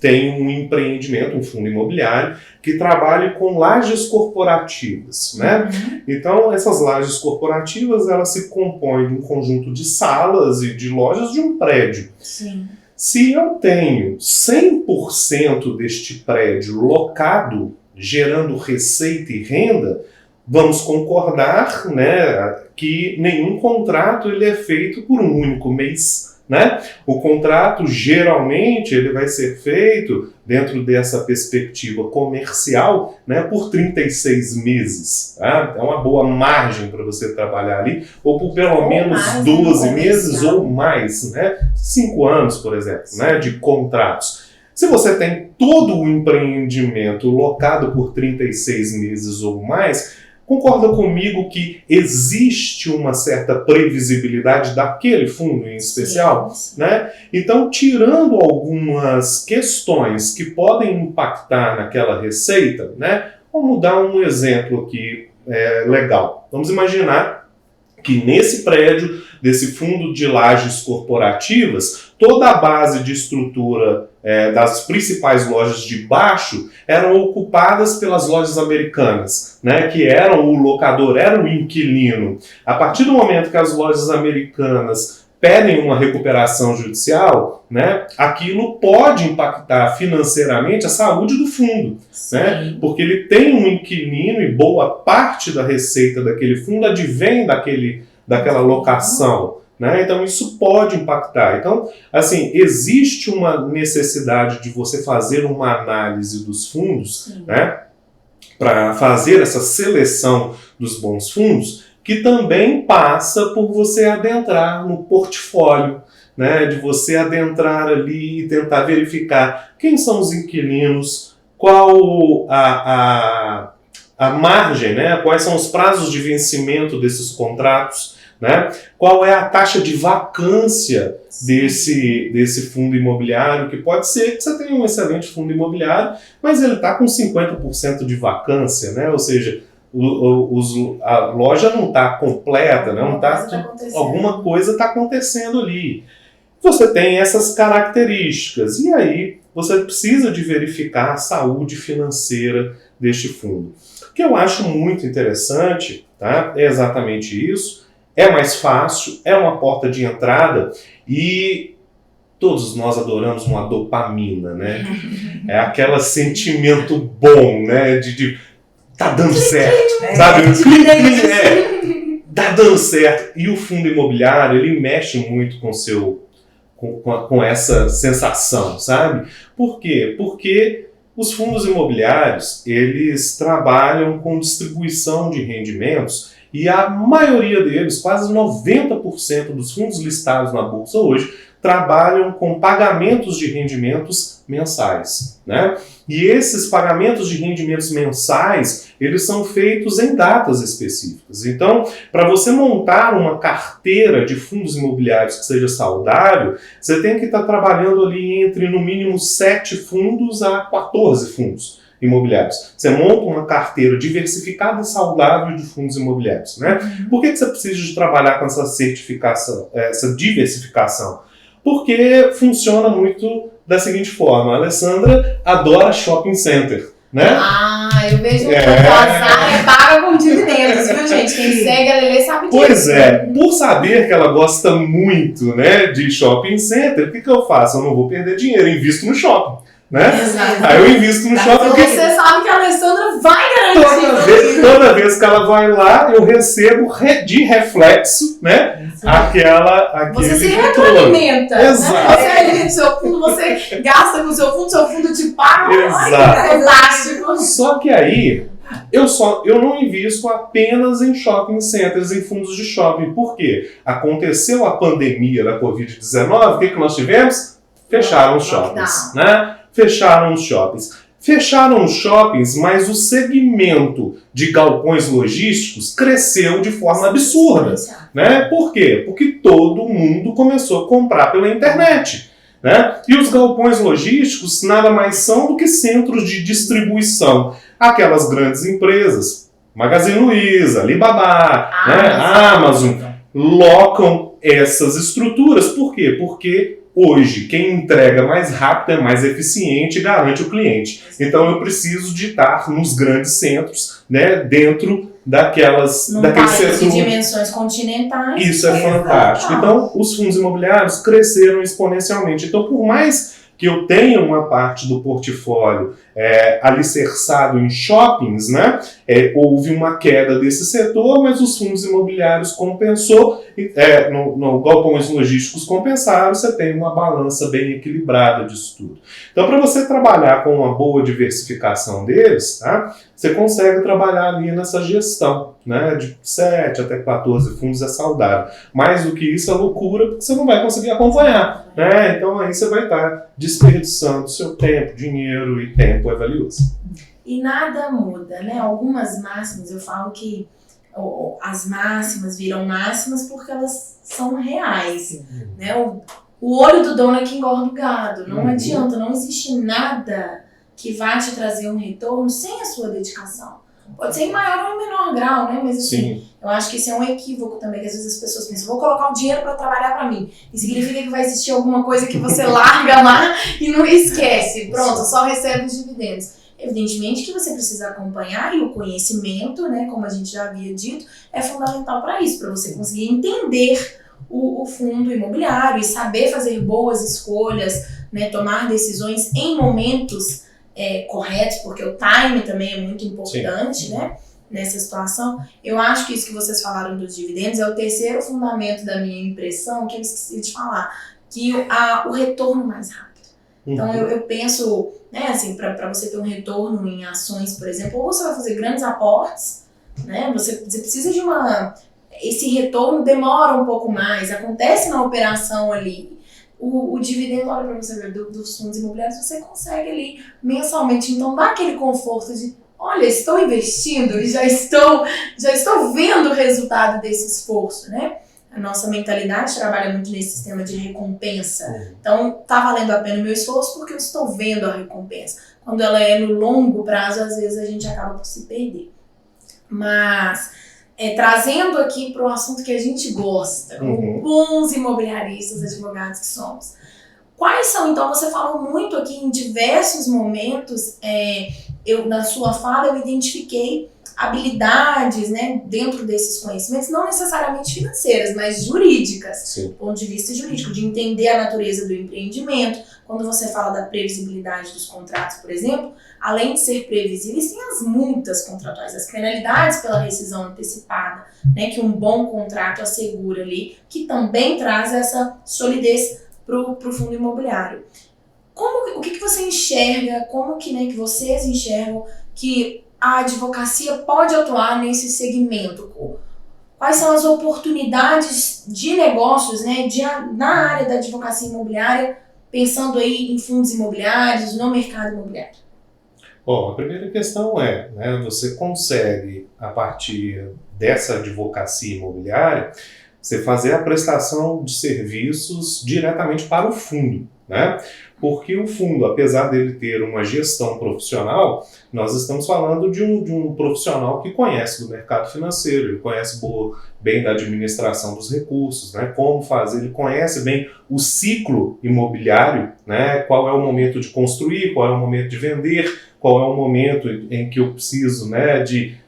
tenho um empreendimento, um fundo imobiliário, que trabalha com lajes corporativas, né? Então, essas lajes corporativas, elas se compõem de um conjunto de salas e de lojas de um prédio. Sim. Se eu tenho 100% deste prédio locado, gerando receita e renda, vamos concordar, né, que nenhum contrato ele é feito por um único mês. Né? O contrato, geralmente, ele vai ser feito dentro dessa perspectiva comercial, né, por 36 meses. Tá? É uma boa margem para você trabalhar ali, ou por pelo menos 12 meses ou mais, né? 5 anos, por exemplo, né, de contratos. Se você tem todo o empreendimento locado por 36 meses ou mais, concorda comigo que existe uma certa previsibilidade daquele fundo em especial? Sim. Né? Então, tirando algumas questões que podem impactar naquela receita, né? Vamos dar um exemplo aqui legal. Vamos imaginar que nesse prédio, desse fundo de lajes corporativas, toda a base de estrutura das principais lojas de baixo eram ocupadas pelas lojas americanas, né, que eram o locador, era o inquilino. A partir do momento que as lojas americanas pedem uma recuperação judicial, né, aquilo pode impactar financeiramente a saúde do fundo, né, porque ele tem um inquilino e boa parte da receita daquele fundo advém daquela locação. Né? Então, isso pode impactar. Então, assim, existe uma necessidade de você fazer uma análise dos fundos, né? Para fazer essa seleção dos bons fundos, que também passa por você adentrar no portfólio, né? De você adentrar ali e tentar verificar quem são os inquilinos, qual a margem, né? Quais são os prazos de vencimento desses contratos, né? Qual é a taxa de vacância desse fundo imobiliário, que pode ser que você tenha um excelente fundo imobiliário, mas ele está com 50% de vacância, né? Ou seja, a loja não está completa, né? Alguma coisa está acontecendo ali. Você tem essas características e aí você precisa de verificar a saúde financeira deste fundo. O que eu acho muito interessante, tá? É exatamente isso. É mais fácil, é uma porta de entrada e todos nós adoramos uma dopamina, né? É aquele sentimento bom, né? De tá dando certo, sabe? Tá dando certo. E o fundo imobiliário, ele mexe muito com essa sensação, sabe? Por quê? Porque os fundos imobiliários, eles trabalham com distribuição de rendimentos E a maioria deles, quase 90% dos fundos listados na Bolsa hoje, trabalham com pagamentos de rendimentos mensais, né? E esses pagamentos de rendimentos mensais, eles são feitos em datas específicas. Então, para você montar uma carteira de fundos imobiliários que seja saudável, você tem que estar trabalhando ali entre, no mínimo, 7 fundos a 14 fundos imobiliários. Você monta uma carteira diversificada e saudável de fundos imobiliários, né? Por que você precisa de trabalhar com essa certificação, essa diversificação? Porque funciona muito da seguinte forma: a Alessandra adora shopping center, né? Eu vejo que a paga com dividendos, viu, gente? Quem segue a Lelê sabe disso. Pois é, por saber que ela gosta muito, né, de shopping center, o que eu faço? Eu não vou perder dinheiro, eu invisto no shopping, né? Exato. Aí eu invisto no shopping. Porque você sabe que a Alessandra vai garantir. Toda vez que ela vai lá, eu recebo de reflexo, né? Você se retroalimenta. Exato. Né? Você alimenta o seu fundo, você gasta com o seu fundo te paga. Exato. Fantástico. Só que aí, eu não invisto apenas em shopping centers, em fundos de shopping. Por quê? Aconteceu a pandemia da Covid-19, o que nós tivemos? Fecharam os shoppings, né? Fecharam os shoppings, mas o segmento de galpões logísticos cresceu de forma absurda, né? Por quê? Porque todo mundo começou a comprar pela internet, né? E os galpões logísticos nada mais são do que centros de distribuição. Aquelas grandes empresas, Magazine Luiza, Alibaba, Amazon, locam essas estruturas. Por quê? Porque hoje, quem entrega mais rápido é mais eficiente e garante o cliente. Então, eu preciso de estar nos grandes centros, né, dentro daqueles setores de dimensões continentais. Isso é fantástico. Então, os fundos imobiliários cresceram exponencialmente. Então, por mais que eu tenha uma parte do portfólio alicerçado em shoppings, né? Houve uma queda desse setor, mas os fundos imobiliários compensou, no galpões logísticos compensaram, você tem uma balança bem equilibrada disso tudo. Então, para você trabalhar com uma boa diversificação deles, tá? Você consegue trabalhar ali nessa gestão, né? De 7 até 14 fundos é saudável. Mais do que isso é loucura, porque você não vai conseguir acompanhar, né? Então aí você vai estar desperdiçando seu tempo, dinheiro, e tempo é valioso. E nada muda, né? Algumas máximas, eu falo que as máximas viram máximas porque elas são reais, né? O olho do dono é que engorda o gado. Não adianta, não existe nada que vá te trazer um retorno sem a sua dedicação. Pode ser em maior ou em menor grau, né? Mas assim, eu acho que isso é um equívoco também, que às vezes as pessoas pensam, vou colocar o dinheiro para trabalhar para mim. E significa que vai existir alguma coisa que você larga lá e não esquece. Pronto, só recebe os dividendos. Evidentemente que você precisa acompanhar, e o conhecimento, né, como a gente já havia dito, é fundamental para isso, para você conseguir entender o fundo imobiliário e saber fazer boas escolhas, né, tomar decisões em momentos corretos, porque o time também é muito importante, né, nessa situação. Eu acho que isso que vocês falaram dos dividendos é o terceiro fundamento da minha impressão, que eu esqueci de falar, que o retorno mais rápido. Então eu penso, né, assim, para você ter um retorno em ações, por exemplo, ou você vai fazer grandes aportes, né, você precisa de esse retorno demora um pouco mais, acontece na operação ali. O dividendo, olha para você ver, dos fundos imobiliários, você consegue ali mensalmente, então dá aquele conforto de, olha, estou investindo e já estou vendo o resultado desse esforço, né? A nossa mentalidade trabalha muito nesse sistema de recompensa. Então, tá valendo a pena o meu esforço porque eu estou vendo a recompensa. Quando ela é no longo prazo, às vezes a gente acaba por se perder. Mas, trazendo aqui para o assunto que a gente gosta, como bons imobiliaristas, advogados que somos. Quais são, então, você falou muito aqui em diversos momentos, na sua fala eu identifiquei habilidades, né, dentro desses conhecimentos, não necessariamente financeiras, mas jurídicas, do ponto de vista jurídico, de entender a natureza do empreendimento. Quando você fala da previsibilidade dos contratos, por exemplo, além de ser previsíveis, tem as multas contratuais, as penalidades pela rescisão antecipada, né, que um bom contrato assegura ali, que também traz essa solidez para o fundo imobiliário. O que você enxerga, como que, né, que vocês enxergam que a advocacia pode atuar nesse segmento? quais são as oportunidades de negócios, né, na área da advocacia imobiliária, pensando aí em fundos imobiliários, no mercado imobiliário? Bom, a primeira questão é, né, você consegue, a partir dessa advocacia imobiliária, você fazer a prestação de serviços diretamente para o fundo, né? Porque o fundo, apesar dele ter uma gestão profissional, nós estamos falando de um profissional que conhece do mercado financeiro, ele conhece bem da administração dos recursos, né? Como fazer, ele conhece bem o ciclo imobiliário, né? Qual é o momento de construir, qual é o momento de vender, qual é o momento em que eu preciso, né, de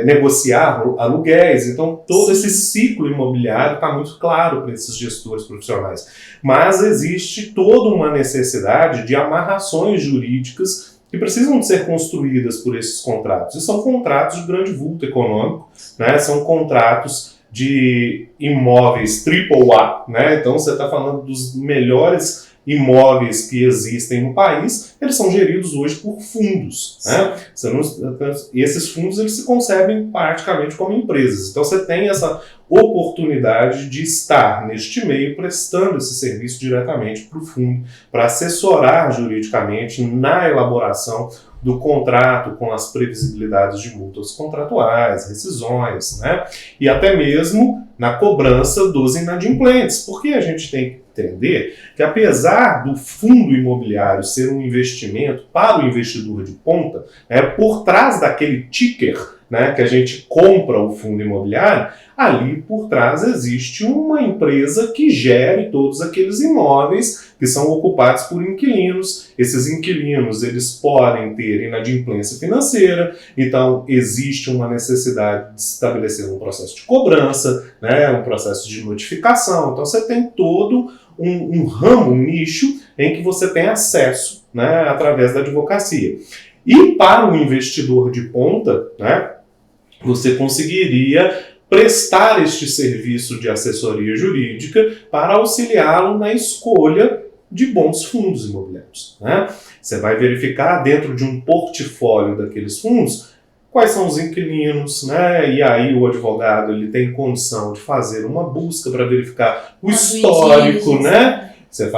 negociar aluguéis. Então, todo esse ciclo imobiliário está muito claro para esses gestores profissionais. Mas existe toda uma necessidade de amarrações jurídicas que precisam ser construídas por esses contratos. E são contratos de grande vulto econômico, né? São contratos de imóveis AAA, né? Então, você está falando dos melhores imóveis que existem no país, eles são geridos hoje por fundos, né? Esses fundos eles se concebem praticamente como empresas. Então você tem essa oportunidade de estar neste meio prestando esse serviço diretamente para o fundo, para assessorar juridicamente na elaboração do contrato com as previsibilidades de multas contratuais, rescisões, né? E até mesmo na cobrança dos inadimplentes, porque a gente tem que entender que, apesar do fundo imobiliário ser um investimento para o investidor de ponta, por trás daquele ticker, né, que a gente compra o fundo imobiliário, ali por trás existe uma empresa que gere todos aqueles imóveis que são ocupados por inquilinos. Esses inquilinos, eles podem ter inadimplência financeira, então existe uma necessidade de estabelecer um processo de cobrança, né, um processo de notificação. Então você tem todo um ramo, um nicho em que você tem acesso, né, através da advocacia. E para o investidor de ponta, né, você conseguiria prestar este serviço de assessoria jurídica para auxiliá-lo na escolha de bons fundos imobiliários, né? Você vai verificar dentro de um portfólio daqueles fundos quais são os inquilinos, né? E aí o advogado ele tem condição de fazer uma busca para verificar o histórico, né? Você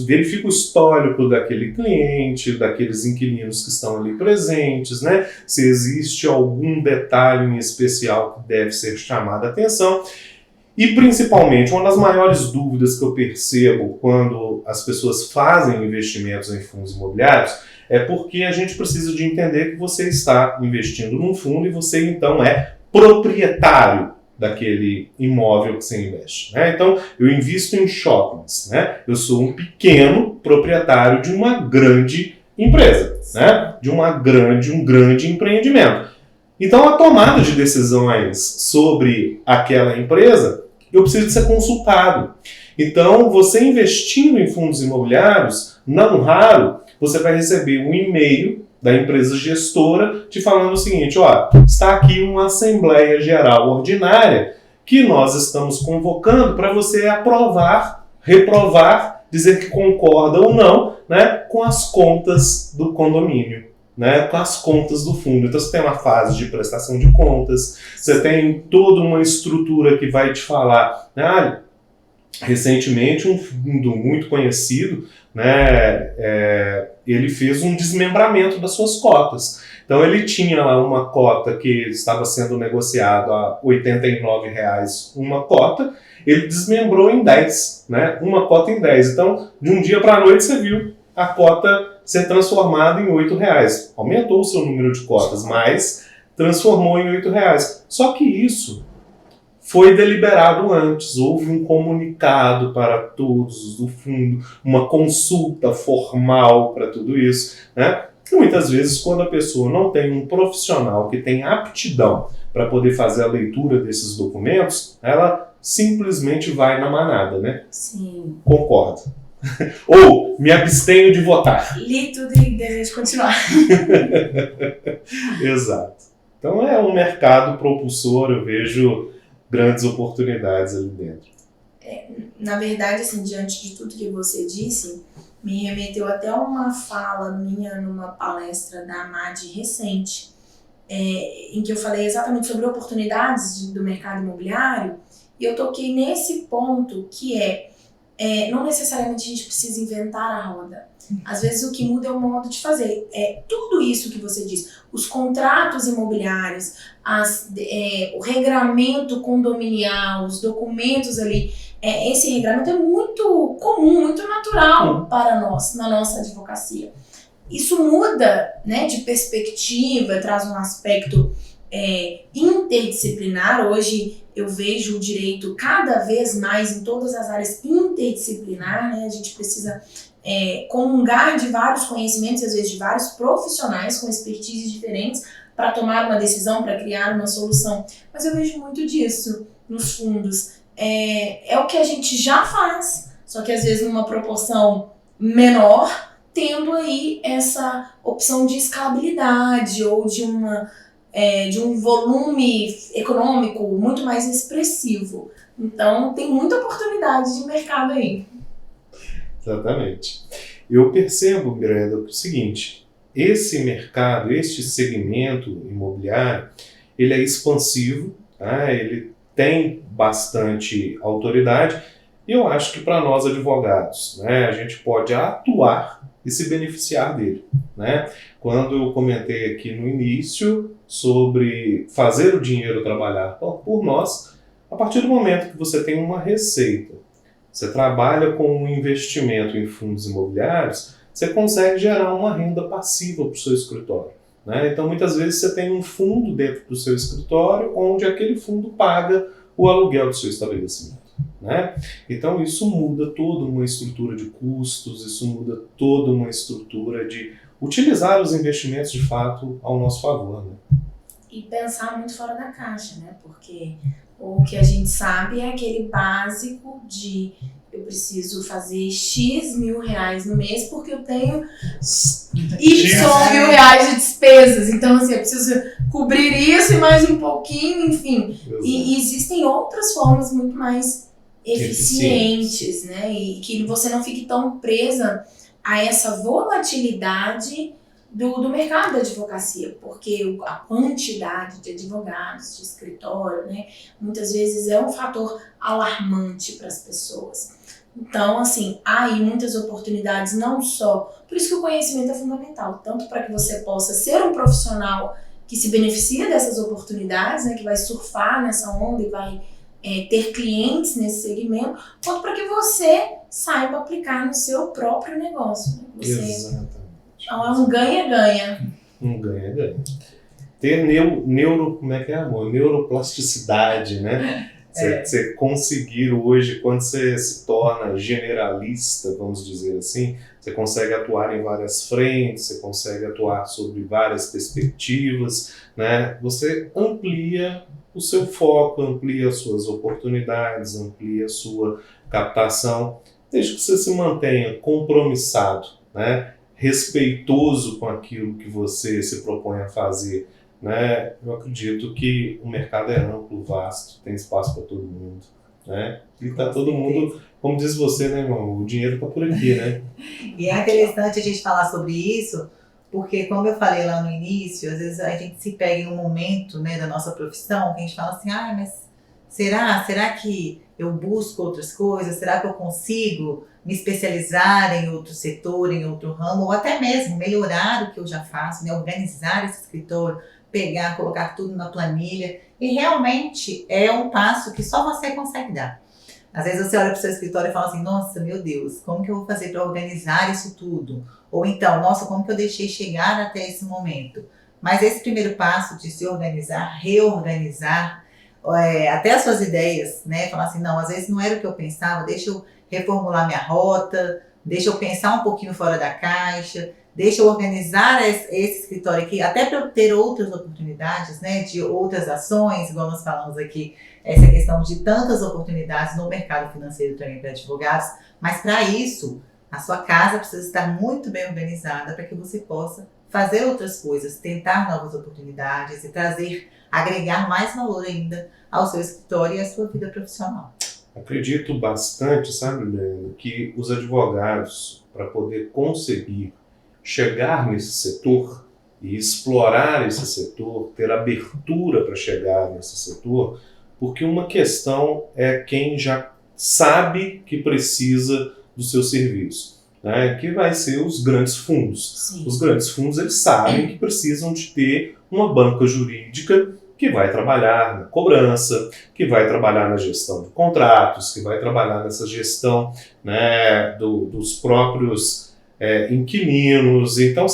verifica o histórico daquele cliente, daqueles inquilinos que estão ali presentes, né? Se existe algum detalhe em especial que deve ser chamado a atenção. E, principalmente, uma das maiores dúvidas que eu percebo quando as pessoas fazem investimentos em fundos imobiliários é porque a gente precisa de entender que você está investindo num fundo e você, então, é proprietário daquele imóvel que você investe, né? Então, eu invisto em shoppings, né? Eu sou um pequeno proprietário de uma grande empresa, né? De um grande empreendimento. Então, a tomada de decisões sobre aquela empresa, eu preciso de ser consultado. Então, você investindo em fundos imobiliários, não raro, você vai receber um e-mail da empresa gestora te falando o seguinte: ó, está aqui uma Assembleia Geral Ordinária que nós estamos convocando para você aprovar, reprovar, dizer que concorda ou não, né, com as contas do condomínio, né, com as contas do fundo. Então você tem uma fase de prestação de contas, você tem toda uma estrutura que vai te falar, né, recentemente um fundo muito conhecido, né, ele fez um desmembramento das suas cotas. Então ele tinha lá uma cota que estava sendo negociada a R$ 89,00 uma cota, ele desmembrou em 10, né, uma cota em 10. Então, de um dia para a noite você viu a cota ser transformada em R$ 8,00. Aumentou o seu número de cotas, mas transformou em R$ 8,00. Só que isso foi deliberado antes, houve um comunicado para todos do fundo, uma consulta formal para tudo isso, né? E muitas vezes, quando a pessoa não tem um profissional que tem aptidão para poder fazer a leitura desses documentos, ela simplesmente vai na manada, né? Sim. Concordo. Ou me abstenho de votar. Li tudo e desejo continuar. Exato. Então é um mercado propulsor, eu vejo grandes oportunidades ali dentro. Na verdade, assim, diante de tudo que você disse, me remeteu até uma fala minha numa palestra da AMAD recente, em que eu falei exatamente sobre oportunidades do mercado imobiliário, e eu toquei nesse ponto que não necessariamente a gente precisa inventar a roda. Às vezes o que muda é o modo de fazer. Tudo isso que você disse, os contratos imobiliários, o regramento condominial, os documentos ali, esse regramento é muito comum, muito natural para nós, na nossa advocacia. Isso muda, né, de perspectiva, traz um aspecto interdisciplinar. Hoje eu vejo o direito cada vez mais em todas as áreas interdisciplinar, né? A gente precisa comungar de vários conhecimentos, às vezes de vários profissionais com expertises diferentes para tomar uma decisão, para criar uma solução. Mas eu vejo muito disso nos fundos. É o que a gente já faz, só que às vezes numa proporção menor, tendo aí essa opção de escalabilidade ou de um volume econômico muito mais expressivo. Então, tem muita oportunidade de mercado aí. Exatamente. Eu percebo, Miranda, o seguinte, esse mercado, este segmento imobiliário, ele é expansivo, tá? Ele tem bastante autoridade e eu acho que para nós advogados, né, a gente pode atuar e se beneficiar dele, né? Quando eu comentei aqui no início sobre fazer o dinheiro trabalhar por nós, a partir do momento que você tem uma receita, você trabalha com um investimento em fundos imobiliários, você consegue gerar uma renda passiva para o seu escritório, né? Então, muitas vezes você tem um fundo dentro do seu escritório onde aquele fundo paga o aluguel do seu estabelecimento, né? Então, isso muda toda uma estrutura de custos, isso muda toda uma estrutura de utilizar os investimentos, de fato, ao nosso favor, né? E pensar muito fora da caixa, né? Porque o que a gente sabe é aquele básico de eu preciso fazer X mil reais no mês porque eu tenho Y mil reais de despesas. Então, assim, eu preciso cobrir isso e mais um pouquinho, enfim. E existem outras formas muito mais eficientes, né? E que você não fique tão presa a essa volatilidade do mercado da advocacia, porque a quantidade de advogados, de escritório, né, muitas vezes é um fator alarmante para as pessoas. Então, assim, há aí muitas oportunidades, não só... Por isso que o conhecimento é fundamental, tanto para que você possa ser um profissional que se beneficia dessas oportunidades, né, que vai surfar nessa onda e vai ter clientes nesse segmento, quanto para que você saiba aplicar no seu próprio negócio. Né? Exatamente. Então é um ganha-ganha. Um ganha-ganha. Ter como é que é, amor? Neuroplasticidade, né? Você conseguir hoje, quando você se torna generalista, vamos dizer assim, você consegue atuar em várias frentes, você consegue atuar sobre várias perspectivas, né? Você amplia o seu foco, amplia as suas oportunidades, amplia a sua captação, desde que você se mantenha compromissado, né? Respeitoso com aquilo que você se propõe a fazer, né? Eu acredito que o mercado é amplo, vasto, tem espaço para todo mundo, né? E está todo mundo, como diz você, né, irmão? O dinheiro está por aqui, né? E é interessante a gente falar sobre isso, porque como eu falei lá no início, às vezes a gente se pega em um momento, né, da nossa profissão que a gente fala assim, mas será que eu busco outras coisas? Será que eu consigo me especializar em outro setor, em outro ramo, ou até mesmo melhorar o que eu já faço, né? Organizar esse escritório, pegar, colocar tudo na planilha. E realmente é um passo que só você consegue dar. Às vezes você olha para o seu escritório e fala assim, nossa, meu Deus, como que eu vou fazer para organizar isso tudo? Ou então, nossa, como que eu deixei chegar até esse momento? Mas esse primeiro passo de se organizar, reorganizar, até as suas ideias, né? Falar assim, não, às vezes não era o que eu pensava, deixa eu reformular minha rota, deixa eu pensar um pouquinho fora da caixa, deixa eu organizar esse escritório aqui, até para eu ter outras oportunidades, né, de outras ações, igual nós falamos aqui, essa questão de tantas oportunidades no mercado financeiro também para advogados, mas para isso, a sua casa precisa estar muito bem organizada para que você possa fazer outras coisas, tentar novas oportunidades e agregar mais valor ainda ao seu escritório e à sua vida profissional. Acredito bastante, sabe, Leandro, que os advogados, para poder conseguir chegar nesse setor e explorar esse setor, ter abertura para chegar nesse setor, porque uma questão é quem já sabe que precisa do seu serviço, né? Que vai ser os grandes fundos. Sim. Os grandes fundos, eles sabem que precisam de ter uma banca jurídica que vai trabalhar na cobrança, que vai trabalhar na gestão de contratos, que vai trabalhar nessa gestão, né, dos próprios inquilinos. Então,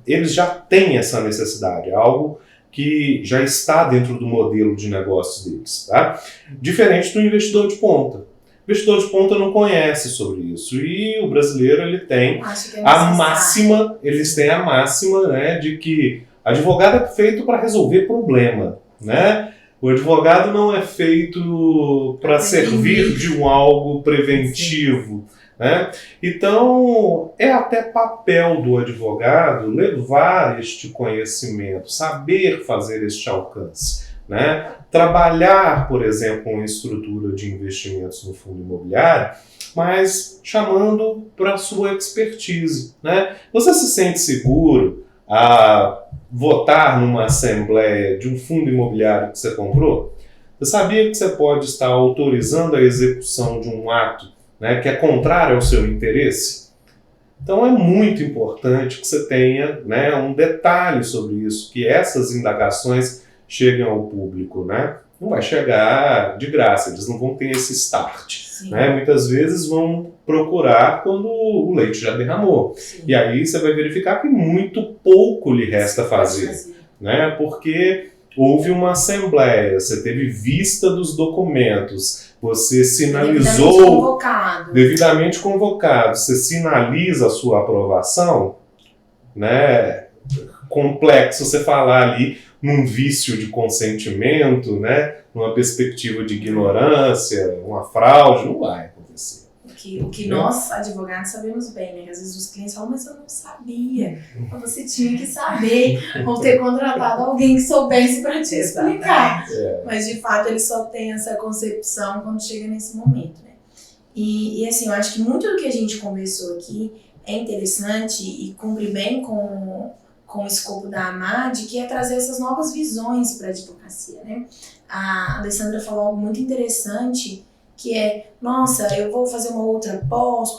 eles já têm essa necessidade, é algo que já está dentro do modelo de negócios deles. Tá? Diferente do investidor de ponta. O investidor de ponta não conhece sobre isso, e o brasileiro ele tem eles têm a máxima, né, de que advogado é feito para resolver problema, né? O advogado não é feito para servir de algo preventivo, né? Então, é até papel do advogado levar este conhecimento, saber fazer este alcance, né? Trabalhar, por exemplo, uma estrutura de investimentos no fundo imobiliário, mas chamando para a sua expertise, né? Você se sente seguro a votar numa assembleia de um fundo imobiliário que você comprou? Você sabia que você pode estar autorizando a execução de um ato, né, que é contrário ao seu interesse? Então é muito importante que você tenha, né, um detalhe sobre isso, que essas indagações cheguem ao público, né? Não vai chegar de graça, eles não vão ter esse start. Né? Muitas vezes vão procurar quando o leite já derramou. Sim. E aí você vai verificar que muito pouco lhe resta fazer. Né? Porque houve uma assembleia, você teve vista dos documentos, você sinalizou... Devidamente convocado. Você sinaliza a sua aprovação, né? Complexo você falar ali num vício de consentimento, né? Numa perspectiva de ignorância, uma fraude, não vai acontecer. O que nós, advogados, sabemos bem, né? Às vezes os clientes falam, mas eu não sabia. Mas você tinha que saber, ou ter contratado alguém que soubesse para te explicar. Mas, de fato, ele só tem essa concepção quando chega nesse momento, né? E assim, eu acho que muito do que a gente conversou aqui é interessante e cumpre bem com o escopo da AMAD, que é trazer essas novas visões para a advocacia, né? A Alessandra falou algo muito interessante, que é, nossa, eu vou fazer uma outra pós,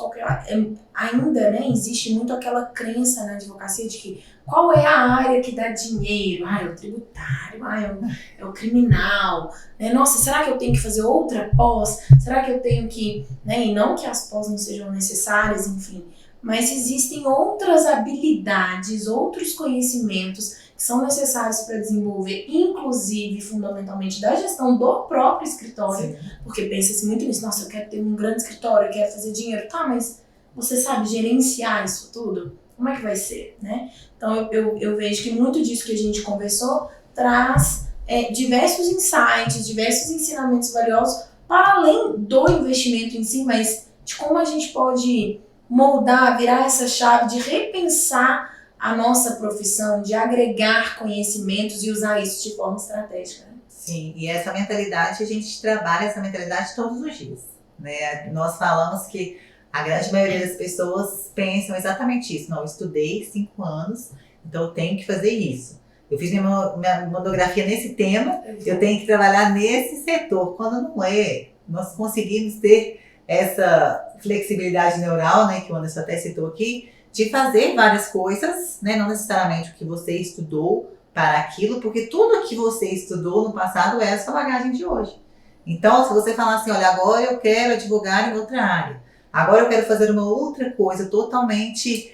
ainda, né, existe muito aquela crença na advocacia de que qual é a área que dá dinheiro? É o tributário, é o criminal, né? Nossa, será que eu tenho que fazer outra pós? Será que eu tenho que, né, e não que as pós não sejam necessárias, enfim, mas existem outras habilidades, outros conhecimentos que são necessários para desenvolver, inclusive, fundamentalmente, da gestão do próprio escritório. Sim. Porque pensa-se muito nisso, nossa, eu quero ter um grande escritório, eu quero fazer dinheiro. Tá, mas você sabe gerenciar isso tudo? Como é que vai ser, né? Então, eu vejo que muito disso que a gente conversou traz diversos insights, diversos ensinamentos valiosos, para além do investimento em si, mas de como a gente pode moldar, virar essa chave de repensar a nossa profissão, de agregar conhecimentos e usar isso de forma estratégica. Né? Sim, e essa mentalidade, a gente trabalha essa mentalidade todos os dias. Né? Nós falamos que a grande maioria das pessoas pensam exatamente isso. Não, eu estudei 5 anos, então eu tenho que fazer isso. Eu fiz minha monografia nesse tema, eu tenho que trabalhar nesse setor. Quando não é, nós conseguimos ter essa flexibilidade neural, né, que o Anderson até citou aqui, de fazer várias coisas, né, não necessariamente o que você estudou para aquilo, porque tudo que você estudou no passado é a sua bagagem de hoje. Então, se você falar assim, olha, agora eu quero advogar em outra área, agora eu quero fazer uma outra coisa totalmente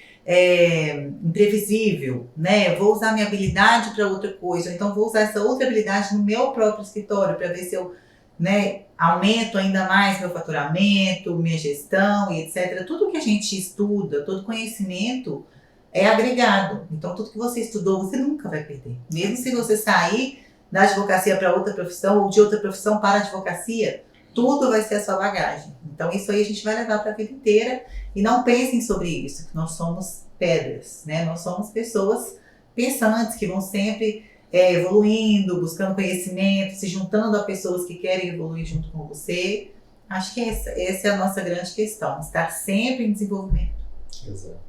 imprevisível, né, eu vou usar minha habilidade para outra coisa, então vou usar essa outra habilidade no meu próprio escritório para ver se eu, né, aumento ainda mais meu faturamento, minha gestão e etc. Tudo que a gente estuda, todo conhecimento é agregado. Então, tudo que você estudou, você nunca vai perder. Mesmo se você sair da advocacia para outra profissão ou de outra profissão para a advocacia, tudo vai ser a sua bagagem. Então, isso aí a gente vai levar para a vida inteira. E não pensem sobre isso, que nós somos pedras, né? Nós somos pessoas pensantes que vão sempre evoluindo, buscando conhecimento, se juntando a pessoas que querem evoluir junto com você. Acho que essa é a nossa grande questão, estar sempre em desenvolvimento. Exato.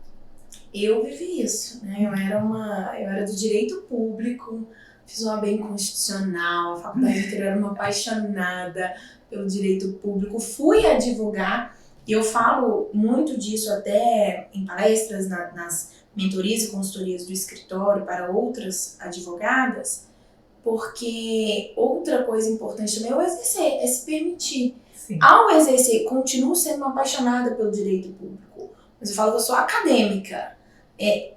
eu vivi isso, né? Eu era do direito público, fiz uma OAB constitucional, a faculdade inteira era uma apaixonada pelo direito público, fui advogar, e eu falo muito disso até em palestras, nas mentorias e consultorias do escritório para outras advogadas, porque outra coisa importante também é o exercer, é se permitir. Sim. Ao exercer, continuo sendo uma apaixonada pelo direito público, mas eu falo que eu sou acadêmica.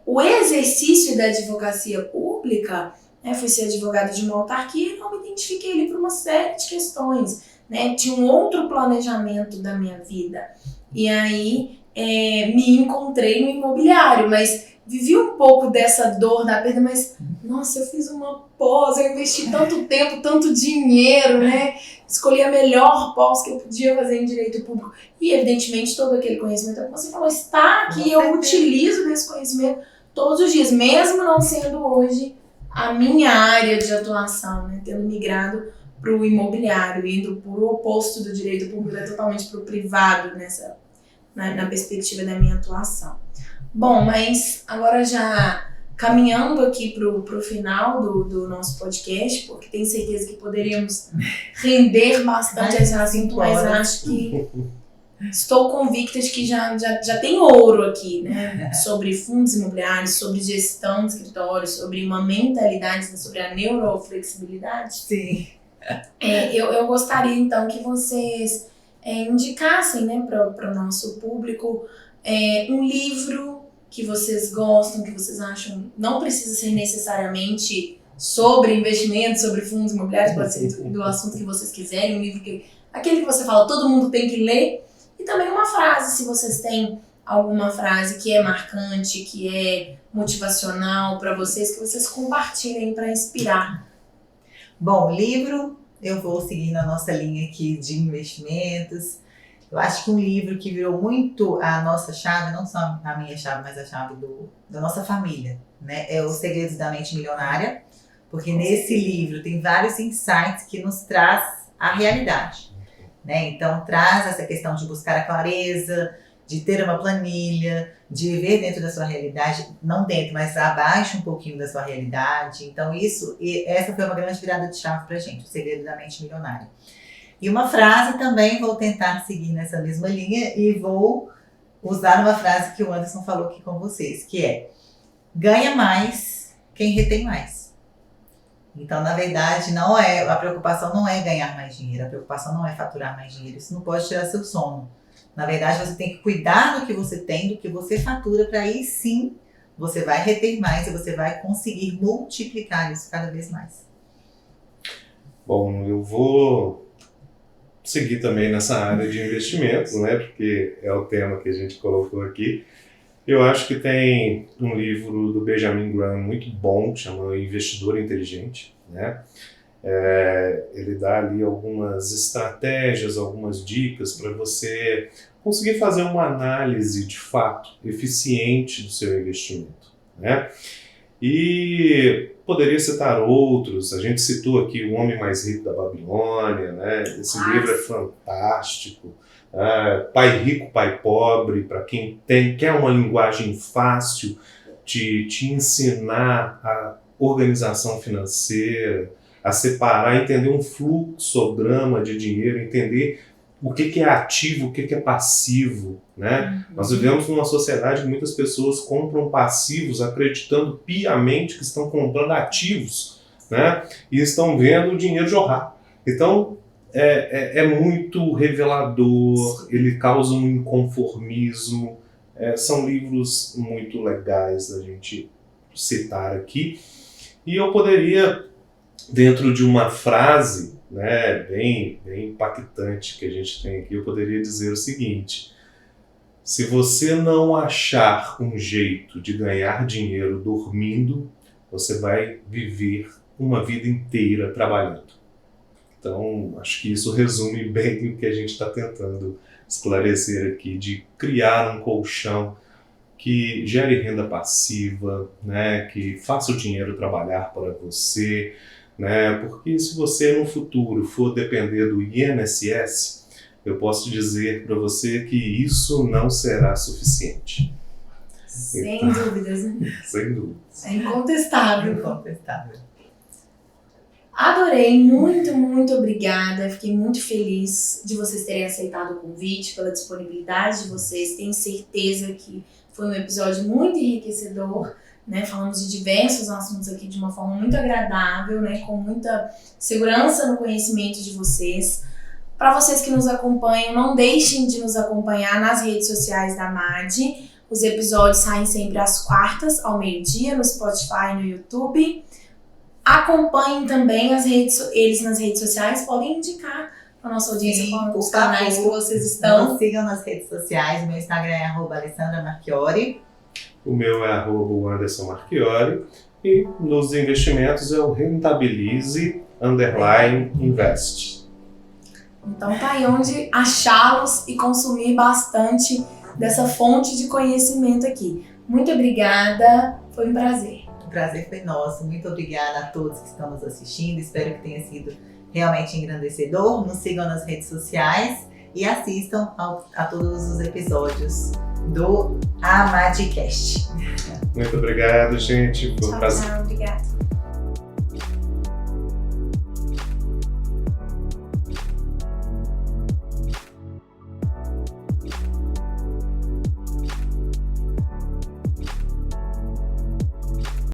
O exercício da advocacia pública, fui ser advogada de uma autarquia e não me identifiquei ali por uma série de questões, né? Tinha um outro planejamento da minha vida. E aí me encontrei no imobiliário, mas vivi um pouco dessa dor da perda, mas nossa, eu fiz uma pós, eu investi tanto tempo, tanto dinheiro, né? Escolhi a melhor pós que eu podia fazer em direito público. E, evidentemente, todo aquele conhecimento, como você falou, está aqui, eu utilizo desse conhecimento todos os dias, mesmo não sendo hoje a minha área de atuação, né? Tendo migrado para o imobiliário, indo para o oposto do direito público, totalmente para o privado, na perspectiva da minha atuação. Bom, mas agora já caminhando aqui pro final do nosso podcast, porque tenho certeza que poderíamos render bastante esse assunto, mas acho que estou convicta de que já tem ouro aqui, né? Sobre fundos imobiliários, sobre gestão de escritórios, sobre uma mentalidade, sobre a neuroflexibilidade. Sim. Eu gostaria, então, que vocês indicassem, né, para o nosso público um livro que vocês gostam, que vocês acham, não precisa ser necessariamente sobre investimentos, sobre fundos imobiliários, pode ser do assunto que vocês quiserem, um livro aquele que você fala, todo mundo tem que ler, e também uma frase, se vocês têm alguma frase que é marcante, que é motivacional para vocês, que vocês compartilhem para inspirar. Bom, livro, eu vou seguir na nossa linha aqui de investimentos. Eu acho que um livro que virou muito a nossa chave, não só a minha chave, mas a chave da nossa família, né? É Os Segredos da Mente Milionária, porque nesse livro tem vários insights que nos traz a realidade, né? Então traz essa questão de buscar a clareza, de ter uma planilha, de viver dentro da sua realidade, não dentro, mas abaixo um pouquinho da sua realidade. Então essa foi uma grande virada de chave pra gente, O Segredo da Mente Milionária. E uma frase também, vou tentar seguir nessa mesma linha e vou usar uma frase que o Anderson falou aqui com vocês, que é: ganha mais quem retém mais. Então, na verdade, a preocupação não é ganhar mais dinheiro, a preocupação não é faturar mais dinheiro, isso não pode tirar seu sono. Na verdade, você tem que cuidar do que você tem, do que você fatura, para aí sim você vai reter mais e você vai conseguir multiplicar isso cada vez mais. Bom, eu vou seguir também nessa área de investimentos, né? Porque é o tema que a gente colocou aqui. Eu acho que tem um livro do Benjamin Graham muito bom, que chama Investidor Inteligente, né? Ele dá ali algumas estratégias, algumas dicas para você conseguir fazer uma análise de fato eficiente do seu investimento, né? E poderia citar outros, a gente citou aqui O Homem Mais Rico da Babilônia, né? Esse livro é fantástico. Pai Rico, Pai Pobre, para quem quer uma linguagem fácil de te ensinar a organização financeira, a separar, entender um fluxograma de dinheiro, entender o que é ativo, o que é passivo, né? Nós vivemos numa sociedade que muitas pessoas compram passivos acreditando piamente que estão comprando ativos, né? E estão vendo o dinheiro jorrar. Então, é muito revelador, ele causa um inconformismo. São livros muito legais da gente citar aqui. E eu poderia, dentro de uma frase, né, bem impactante que a gente tem aqui, eu poderia dizer o seguinte: se você não achar um jeito de ganhar dinheiro dormindo, você vai viver uma vida inteira trabalhando. Então, acho que isso resume bem o que a gente está tentando esclarecer aqui, de criar um colchão que gere renda passiva, né, que faça o dinheiro trabalhar para você, né, porque se você no futuro for depender do INSS, eu posso dizer para você que isso não será suficiente. Sem dúvidas, né? Sem dúvidas. É incontestável. Incontestável. Adorei, muito obrigada. Fiquei muito feliz de vocês terem aceitado o convite, pela disponibilidade de vocês. Tenho certeza que foi um episódio muito enriquecedor, né? Falamos de diversos assuntos aqui de uma forma muito agradável, né? Com muita segurança no conhecimento de vocês. Para vocês que nos acompanham, não deixem de nos acompanhar nas redes sociais da MAD. Os episódios saem sempre às quartas, ao meio-dia, no Spotify e no YouTube. Acompanhem também eles nas redes sociais, podem indicar para a nossa audiência qual os canais que vocês estão. Nos sigam nas redes sociais, meu Instagram é @AlessandraMarchiori. O meu é @AndersonMarchiori. E nos investimentos é o Rentabilize_Invest. Então tá aí onde achá-los e consumir bastante dessa fonte de conhecimento aqui. Muito obrigada, foi um prazer. O prazer foi nosso. Muito obrigada a todos que estão nos assistindo. Espero que tenha sido realmente engrandecedor. Nos sigam nas redes sociais e assistam a todos os episódios do AmadCast. Muito obrigado, gente. Foi um prazer. Tchau, obrigada.